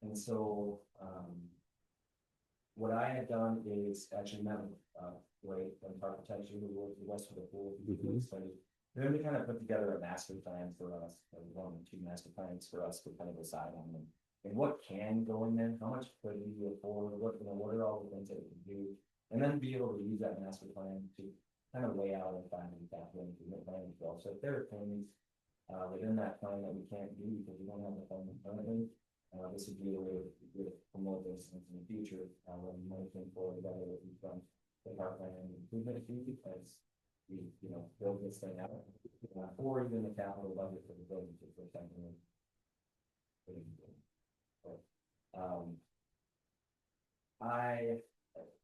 And so what I had done is actually met with Blake and architecture who worked with us for the pool. Study. Then we kind of put together a master plan for us, or 1 or 2 master plans for us to kind of decide on them. And what can go in there, how much could we afford, what are all the things that we can do, and then be able to use that master plan to kind of lay out and find the capital improvement plan as well. So if there are things within that plan that we can't do because we don't have the funding currently, this would be a way to promote this in the future when monitoring for whether we've done the park plan improvement fee because we, you know, build this thing out, or even the capital budget for the building.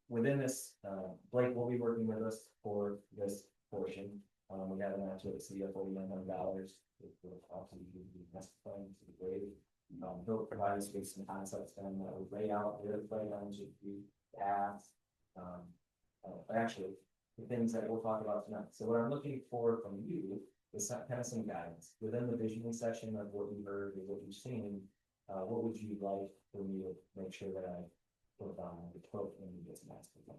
Within this, Blake will be working with us for this portion. We have an actual CFO $4900. He'll provide us with some concepts and lay out where the playground should be at. Actually, the things that we'll talk about tonight. So what I'm looking for from you is kind of some guidance within the visioning section of what you heard or what you've seen. What would you like for me to make sure that I put on the quote in this master plan?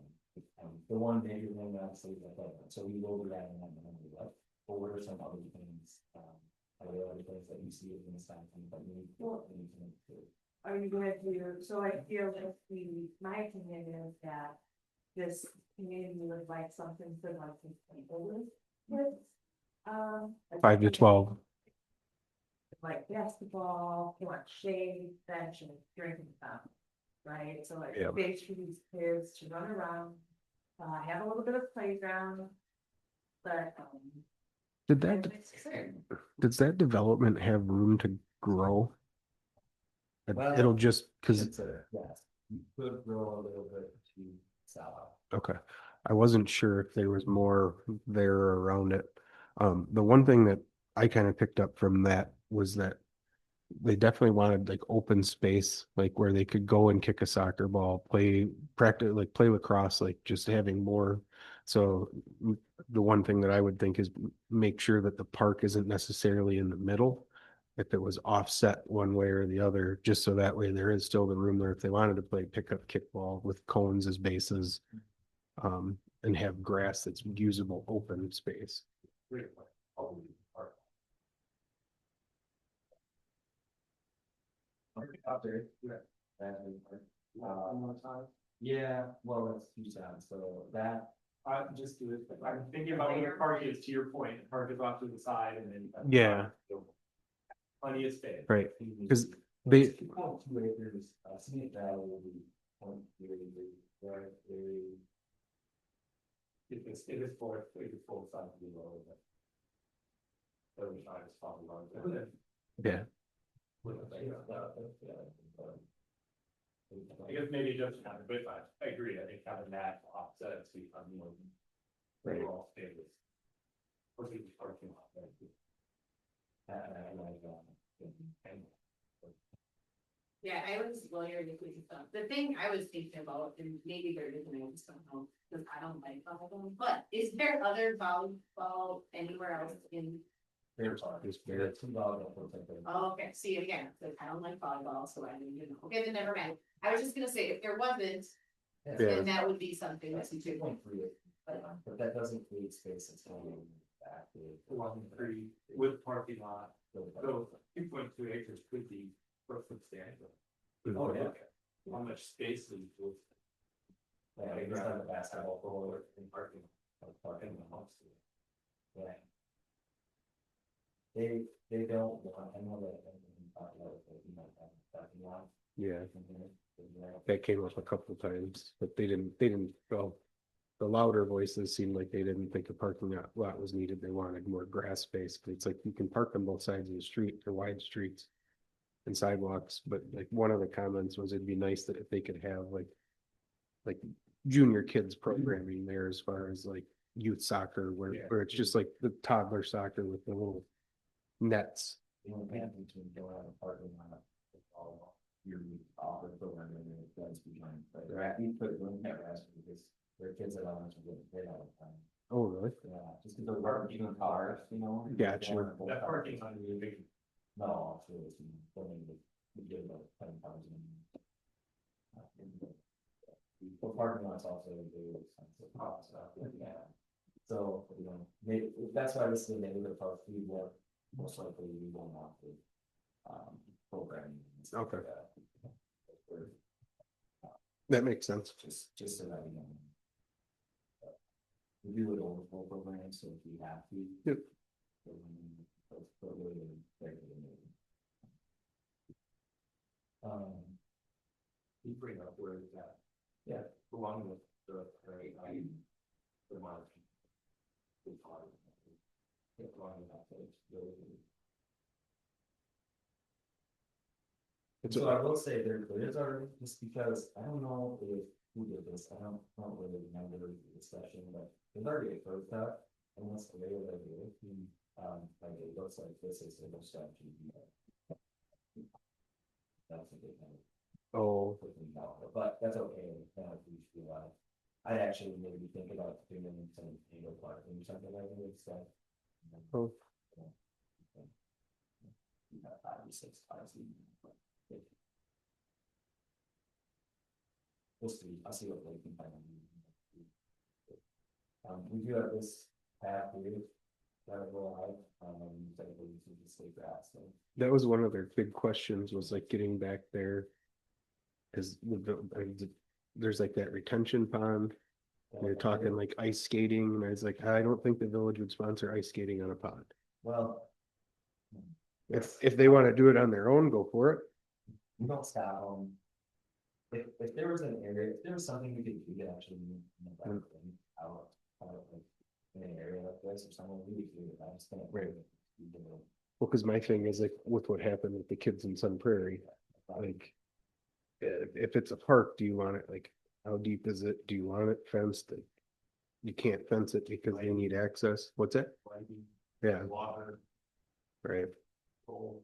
The one major thing obviously is the playground. So we will be adding that in the but what are some other things? Are there other things that you see in this time that you need to make sure? Are you going to, so I feel like my opinion is that this community would like something for like these people with kids. 5 to 12. Like basketball, you want shade, bench, and drinking fountain, right? So like Yeah. space for these kids to run around, have a little bit of playground. But, Did that, does that development have room to grow? Well, It'll just, cause, Yes, you could grow a little bit to south. okay, I wasn't sure if there was more there around it. The one thing that I kind of picked up from that was that they definitely wanted like open space, like where they could go and kick a soccer ball, play practice, like play lacrosse, like just having more. So the one thing that I would think is make sure that the park isn't necessarily in the middle. If it was offset one way or the other, just so that way there is still the room there if they wanted to play pickup kickball with cones as bases. And have grass that's usable open space. Out there, yeah, well, that's two sounds, so that. I'm just doing, I'm thinking about where the park is, to your point, the park is off to the side and then. Yeah. Plenty of space. Right, because they, 2 acres, Scenic Valley will be 0.3, right, It is full size to be lower, but. Every time it's probably larger. yeah, I guess maybe just kind of, but I agree, I think having that offset to become more. Right. Overall space. Or maybe parking lot, right? Yeah, I was lawyer stuff. The thing I was thinking about, and maybe there isn't, I just don't know, because I don't like volleyball, but is there other volleyball anywhere else in? There's two volleyball courts up there. Oh, okay, see, again, because I don't like volleyball, so I didn't, okay, then never mind. I was just gonna say, if there wasn't, Yeah. then that would be something That's that you two could. point three, but that doesn't create space, it's only back. Along the tree with parking lot, so 2.2 acres could be substantial. Oh, yeah. How much space is with. Yeah, it's not a basketball court and parking the house. Yeah. They don't want, I know that. Parking lot. yeah, that came up a couple of times, but they didn't, well. The louder voices seemed like they didn't think a parking lot was needed, they wanted more grass space, but it's like you can park on both sides of the street, they're wide streets. And sidewalks, but like one of the comments was it'd be nice that if they could have like junior kids programming there as far as like youth soccer where it's just like the toddler soccer with the little nets. You know, man, between going out and parking lot. Your offer program and it does behind, but we put room there because their kids at all get all the time. Oh, really? Yeah, just because they're parking cars, you know. Gotcha. That parking on the big. No, so it's only we get about 10,000. The parking lot's also very expensive. Yeah. So, you know, maybe that's why this is a neighborhood park, we will most likely we won't have to. Programming. and stuff Okay. like that. That makes sense. Just so that you know. We do it overflow program, so if we have to. Yep. You bring up where it's at. Yeah. Along with the, the margin. It's So I will say there is already, just because I don't know if who did this, I don't really remember the discussion, but there's already a code cut. And once the layer that it is, like it looks like this is a stuff. That's a good thing. oh, But that's okay, we feel I'd actually maybe think about doing some angle parking or something like that, so. oh, You got 5 or 6 cars. We'll see, I'll see what they can find. We do have this path here. That will have, that we can just take that, so. that was one of their big questions was like getting back there. Cause there's like that retention pond. They're talking like ice skating and I was like, I don't think the village would sponsor ice skating on a pond. Well. If they wanna do it on their own, go for it. We don't stop them. If there was an area, if there was something we could actually. Out, like, in an area like this or somewhere, we would do it, I just think. Right. Well, cause my thing is like with what happened with the kids in Sun Prairie, like. If it's a park, do you want it like, how deep is it? Do you want it fenced? You can't fence it because they need access. What's that? Yeah, Water, right. cold.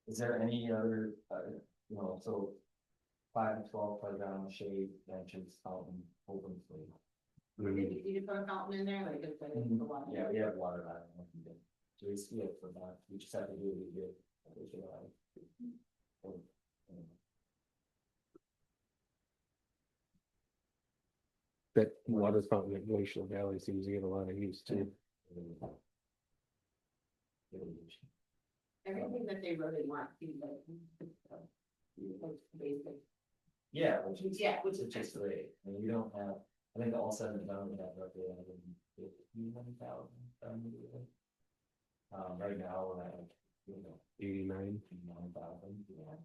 Is there any other, so 5 to 12 playground, shade, benches, fountain, open play. You can put a fountain in there, like it's like the water. Yeah, we have water. So we see it for that, we just have to do it here. That water fountain at Glacial Valley seems to get a lot of use too. Everything that they really want, to be like basic. Yeah, which is. Yeah, which is just great, I mean, we don't have, I think all 7 done, we have roughly 150,000. Right now, we're at like, 89. 9,000, yeah.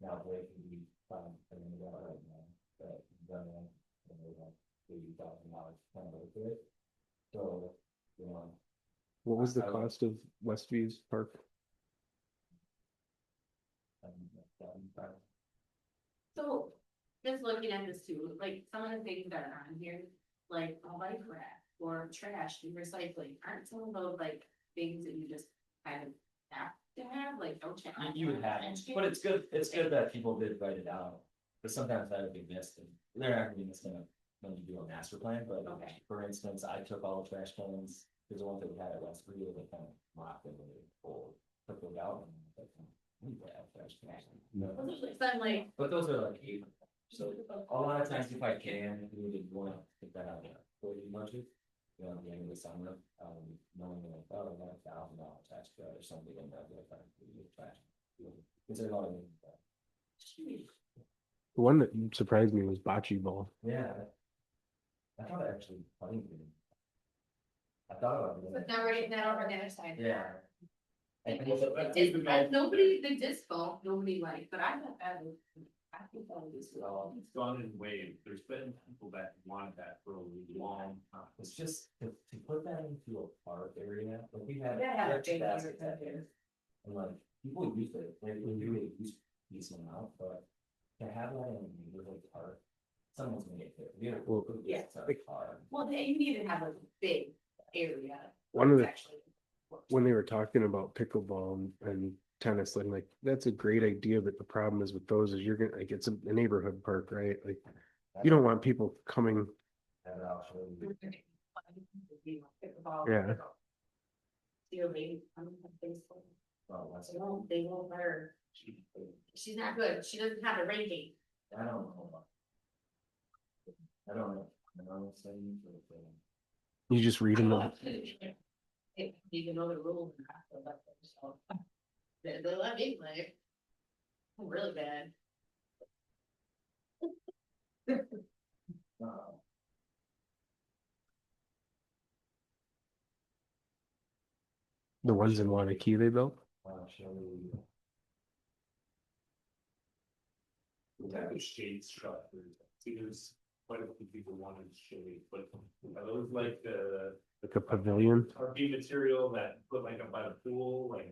Now Blake can be fine, I mean, right now, but then, like $80,000 kind of over it. So, What was the cost of Westview's park? So, just looking at this too, like some of the things that are on here, like bike rack or trash and recycling, aren't some of those like things that you just kind of have to have, like don't you? You would have, but it's good that people did write it out, but sometimes that would be missed, and they're not gonna be missed when you do a master plan, but Okay. for instance, I took all the trash cans, there's the ones that we had at Westview, they kind of locked them when they were old, took those out, and like, we would have trash cans. No. So I'm like, But those are like 8, so a lot of times if I can, we would want to put that out there, for you budget. At the end of the summer, knowing like, oh, we got $1,000 tax credit or something like that, we'll find trash. Is there a lot of? The one that surprised me was bocce ball. Yeah. I thought actually, I thought about it. but now we're getting that over the other side. Yeah. Nobody, the disco, nobody liked, but I thought that was, I think that was well. It's gone in waves. There's been people that wanted that for a long time. It's just to put that into a park area, like we had. Yeah, we had big baskets area, out there, and like, people use it, like, we really use decent amount, but to have that in a neighborhood park, someone's gonna get there. We have. Well, yeah. It's our car. Well, you need to have a big area. One of where the- it's actually works. When they were talking about pickleball and tennis, I'm like, that's a great idea, but the problem is with those is you're gonna, like, it's a neighborhood park, right? Like, you don't want people coming, Have it out, show you. Pickleball, Yeah. pickleball. See a lady coming on Facebook. Well, that's. They won't let her. She's not good. She doesn't have a ranking. I don't know. I don't know. I don't know. Saying for the thing. you just read them. If you can know the rules and have to let them, so. They let me play. I'm really bad. The ones in Wanakee they built. I'll show you. That was shade structures. See, there's quite a few people wanted shade, but are those like the Like a pavilion. RV material that put like up by the pool, like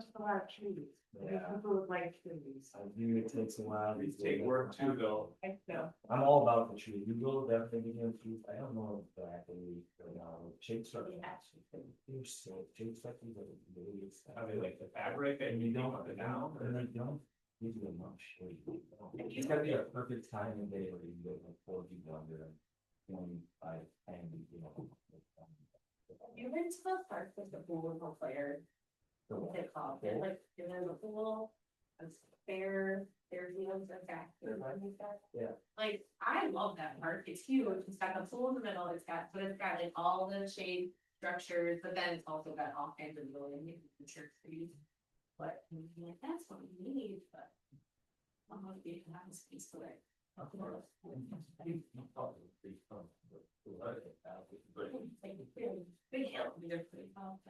much of a lot of trees. Yeah. People would like trees. I do, it takes a while. These take work too, though. I know. I'm all about the tree, you will definitely be doing trees, I don't know exactly, right now, shade structure. They're so, shade structures are really expensive. Are they like the fabric and you don't want it down? And they don't give you enough shade. It's gotta be a perfect time of day where you get like 4 people under and 25, 10, you know. You went to the park with the pool player, what's it called, they're like, there's a pool, a fair, there's wheels and back. Yeah. Like, I love that park, it's huge, it's got the pool in the middle, but it's got like all the shade structures, but then it's also got all kinds of really mature trees. But, I'm like, that's what we need, but. I don't know if you can have a space for it. Like, big hill, they're pretty tall.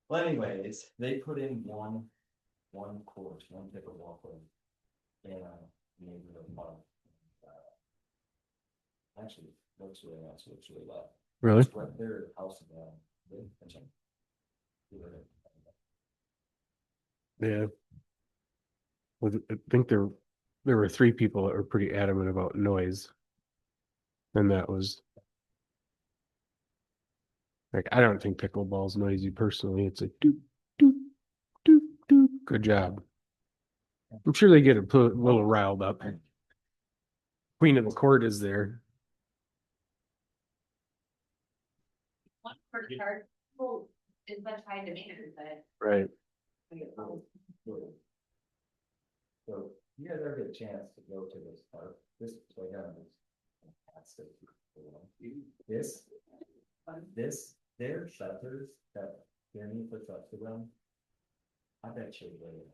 Well, anyways, they put in one court, one pickleball court. In a neighborhood park. Actually, looks really nice, looks really well. Really? It's right there, house, Yeah. Well, I think there were 3 people that were pretty adamant about noise. And that was. Like, I don't think pickleball's noisy personally. It's like doop, doop, doop, doop. Good job. I'm sure they get a little riled up. Queen of the court is there. One for the card, well, is much high demand, but. Right. So you guys ever get a chance to go to this park, this playground is fantastic. Their shelters that Jeremy puts up to them. I bet you they're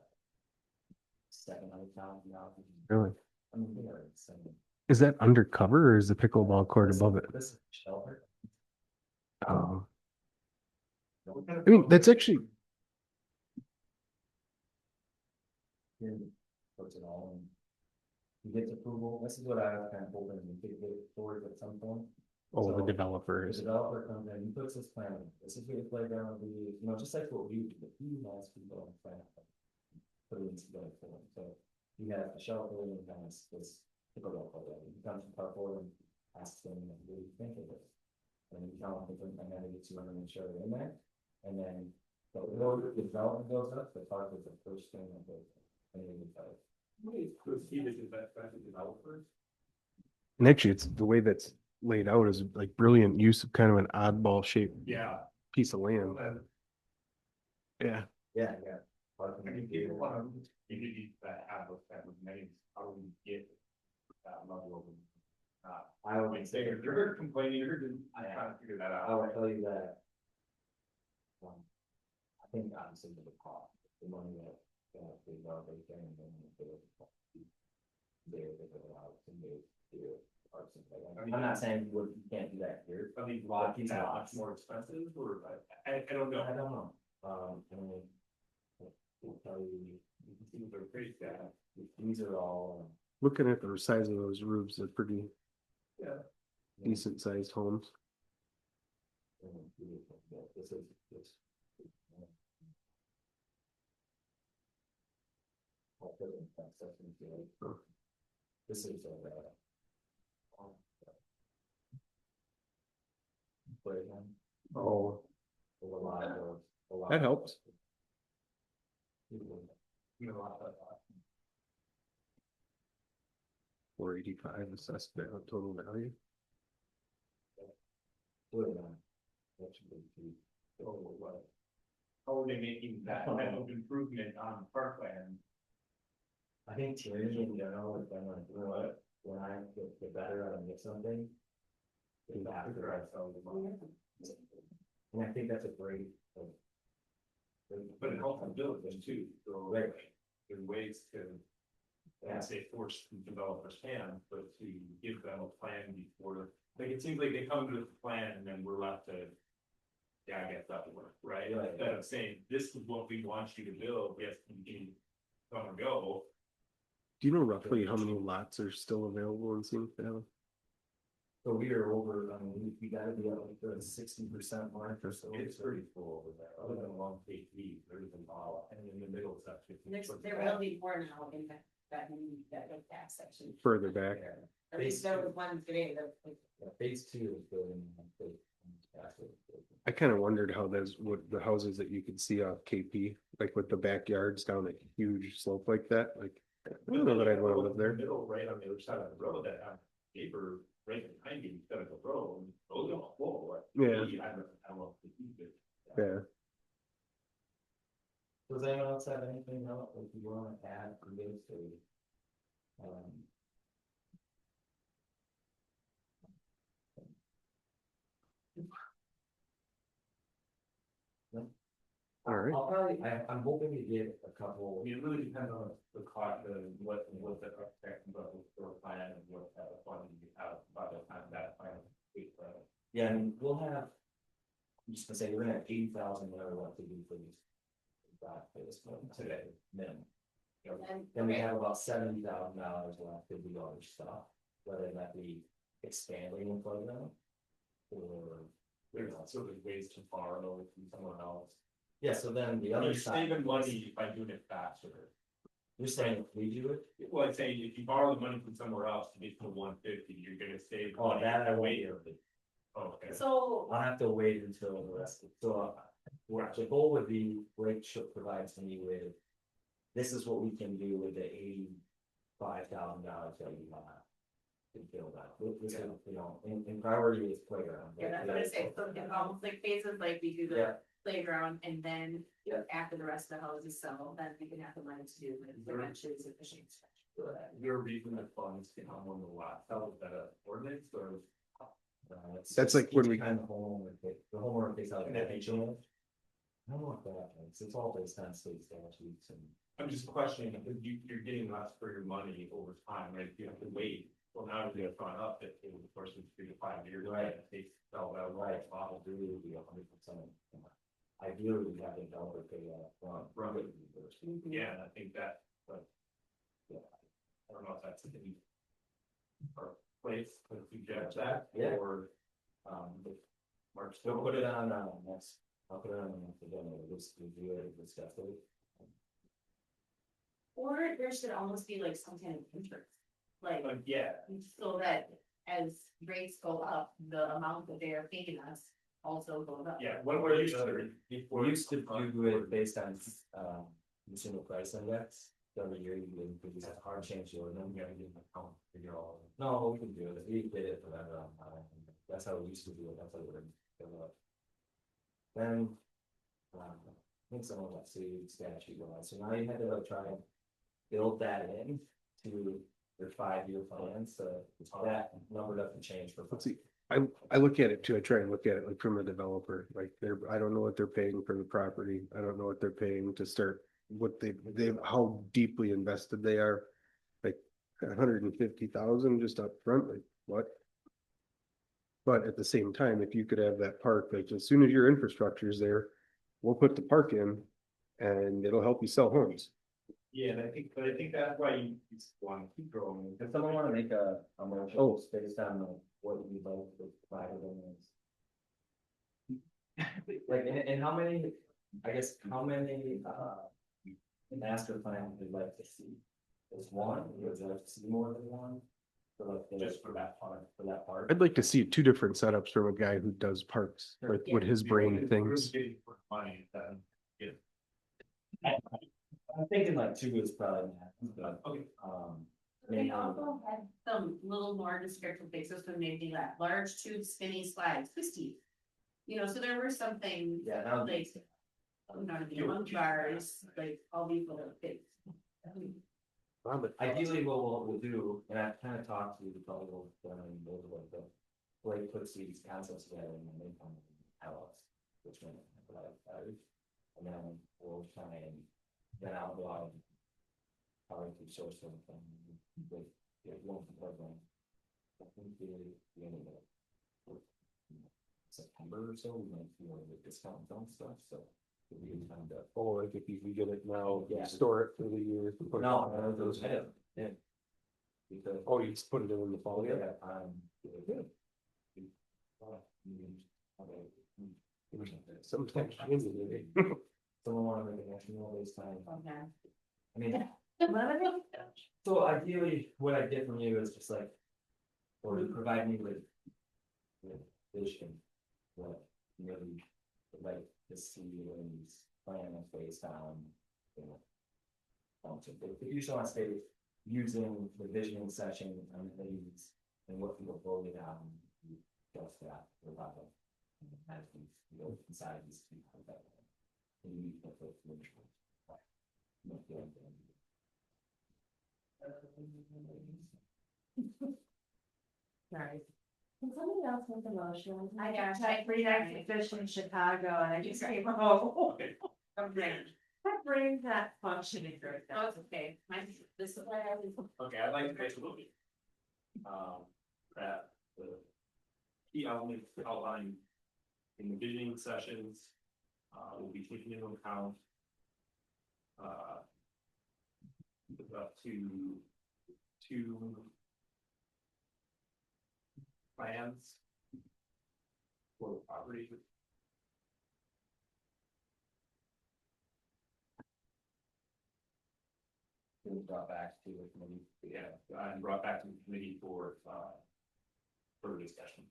$700,000. Really? I mean, they are insane. Is that undercover or is the pickleball court above it? This is shelter. Oh, I mean, that's actually, Jeremy puts it all in. He gets approval, this is what I was kind of hoping we could get forward at some point. oh, the So, developers. The developer comes in, he puts his plan in, this is where the playground will be, you know, just like what we do, but he has people on plan. Put it together for him, so he has the shelter and he has this pickleball program, he comes to park board and asks them, what do you think of it? And you tell them different amenities you want to make sure they're in there, and then the development goes up, the park is the first thing that goes. Developers. And actually, it's the way that's laid out is like brilliant use of kind of an oddball shaped Yeah. piece of land. Yeah. Yeah. I mean, people want to, if you need that, have those type of names, how do we get that level of? I Like, would say, say, you're complaining, I'm trying to figure that I out. will tell you that. I think obviously the cost, the money that, they love, they can, and then they're out and they're parts and like, I'm not saying you can't do that here. Are these But lots these that lots. much more expensive, or, I don't know. I don't know, I mean. I'll tell you, These are pretty sad. these are all, Looking at the size of those roofs, they're pretty Yeah. decent sized homes. this is, this. This is Oh, a lot of. a lot that of- helps. You know, a lot of, 485 assessed total value. That should be. how are they making that type of improvement on parkland? I think Terry in general has been like, you know what, when I get better at get something. It's after I sell the money. And I think that's a great, like, But it helps them build them too, so Right. there's ways to. And say force developers can, but to give them a plan before, like, it seems like they come to the plan and then we're left to. Yeah, I guess that would work, right? Right. Instead of saying, this is what we want you to build, yes, you can come and go. Do you know roughly how many lots are still available in St. Valley? So we are over, I mean, we gotta be at like the 60% mark or so. It's pretty full over there, other than along KP, there's a lot, and in the middle section. There will be more now in that back section. Further back? At least there was one today that. Yeah, phase 2 is building. I kind of wondered how those, what the houses that you could see off KP, like with the backyards down a huge slope like that, like. I don't know that I'd want to live there. Middle, right on the other side of the road, that have neighbor right behind you, instead of the road, those are full, like. Yeah. I don't know. If you could- Yeah, Does anyone else have anything else that you want to add for real estate? all right. I'll probably, I'm hoping to get a couple. I mean, it really depends on the cost, what the architect, but the floor plan and what funding you have by the time that plan. Yeah, I mean, we'll have, I'm just gonna say, we're gonna have 80,000 there left to do for these. For this one today, minimum. Then we have about $70,000 left to do other stuff, whether that be expanding in playground. Or, There's sort of ways to borrow from someone else. yeah, so then the other You're side. saving money by doing it faster. You're saying if we do it? Well, I'm saying if you borrow the money from somewhere else to get to 150, you're gonna save. Oh, money that I by won't waiting. do. Okay. So, I'll have to wait until the rest, what the goal would be, Blake should provide to me with. This is what we can do with the $85,000 that we have. To build that, this is, you know, in priority is playground. yeah, that's what I say, so it's almost like phases, like we do Yeah. the playground and then. Yeah. After the rest of the houses sell, then we can have the money to do the eventually sufficient. Your reason that funds can come on the lot, how is that a ordinance or? That's like when we- Kind of the homework takes out. I don't know what that is, it's all based on state statutes and. I'm just questioning, because you're getting less for your money over time, right? You have to wait. Well, now they've gone up, it over the course of 3 to 5 years. Right. They sell that Right, right. model three would be 100%. Ideally, we have a developer pay that front. Right. Yeah, and I think that, but. Yeah, I don't know if that's any. Or place to suggest that, Yeah. or, if Mark We'll still put it on, next, I'll put it on the next agenda, we'll just review it, discuss it. Or there should almost be like some kind of interest, like, yeah, so that as rates go up, the amount that they are paying us also goes up. yeah, one way or the other. We used to do it based on, consumer price index, every year you would, because it's a hard change to it, then we gotta get an account, figure all. No, we can do it, we did it for that, that's how we used to do it, that's how we're gonna do it. Then, I think someone got sued statute wise, so now you had to like try and build that in to your 5-year plan, so that number doesn't change for. Let's see. I look at it too. I try and look at it like from a developer, like I don't know what they're paying for the property. I don't know what they're paying to start, what they, how deeply invested they are. Like 150,000 just up front, like what? But at the same time, if you could have that park, like as soon as your infrastructure is there, we'll put the park in and it'll help you sell homes. Yeah, and but I think that's why you want to keep growing. If someone wanna make a motion based on what you like to provide them is. Like, and how many, I guess, how many, master plan would you like to see? Is one, would you like to see more than one? For like, Just for that part. for that part? I'd like to see 2 different setups from a guy who does parks, like what his brain thinks. Getting for money, then, I'm thinking like 2 is probably not, okay. They also had some little more descriptive fixes for maybe that large tube spinning slides, twisty. You know, so there were some things yeah, that would like, not the lunch bars, like all these little things. Ideally, what we'll do, and I've kind of talked to the people, like the Blake puts these concepts together and then they come and tell us which one. And then time, then I'll go out and probably to source them from with the loan program. I think the end of September or so, we might feel the discount on stuff, so. It'll be a good time to. Oh, like if you get it now, Yeah. store it for the year. No, those, I don't, yeah. Because. Oh, you just put it in the fall, yeah? Yeah. Sometimes. Someone wanna make a national base time, Okay. I mean, so ideally, what I get from you is just like. Or to provide me with. With vision. What really would like to see when these plans based on. You know. If you just wanna stay using the visioning session on these and what people voted on. Just that, without it. As these, you know, inside these people that. And you need to put the visuals. Not the other thing. Sorry. Can somebody else make a motion? I got I tried to fish in Chicago and I just came home. My brain's not functioning right Oh, now. it's okay, this is why I was. Okay, I'd like to make a movie. That the key elements outlined in the visioning sessions, will be taken into account. Up to two plans for the property. It was brought back to the committee. Yeah, and brought back to the committee for further discussion.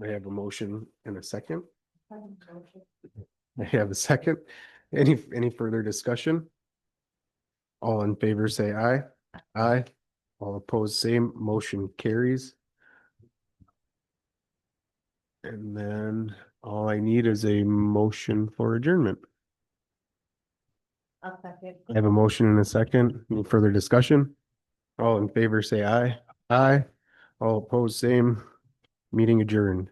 I have a motion and a second. I have a second. Any further discussion? All in favor, say aye. Aye. All opposed, same. Motion carries. And then all I need is a motion for adjournment. I'll second. I have a motion and a second. Any further discussion? All in favor, say aye. Aye. All opposed, same. Meeting adjourned.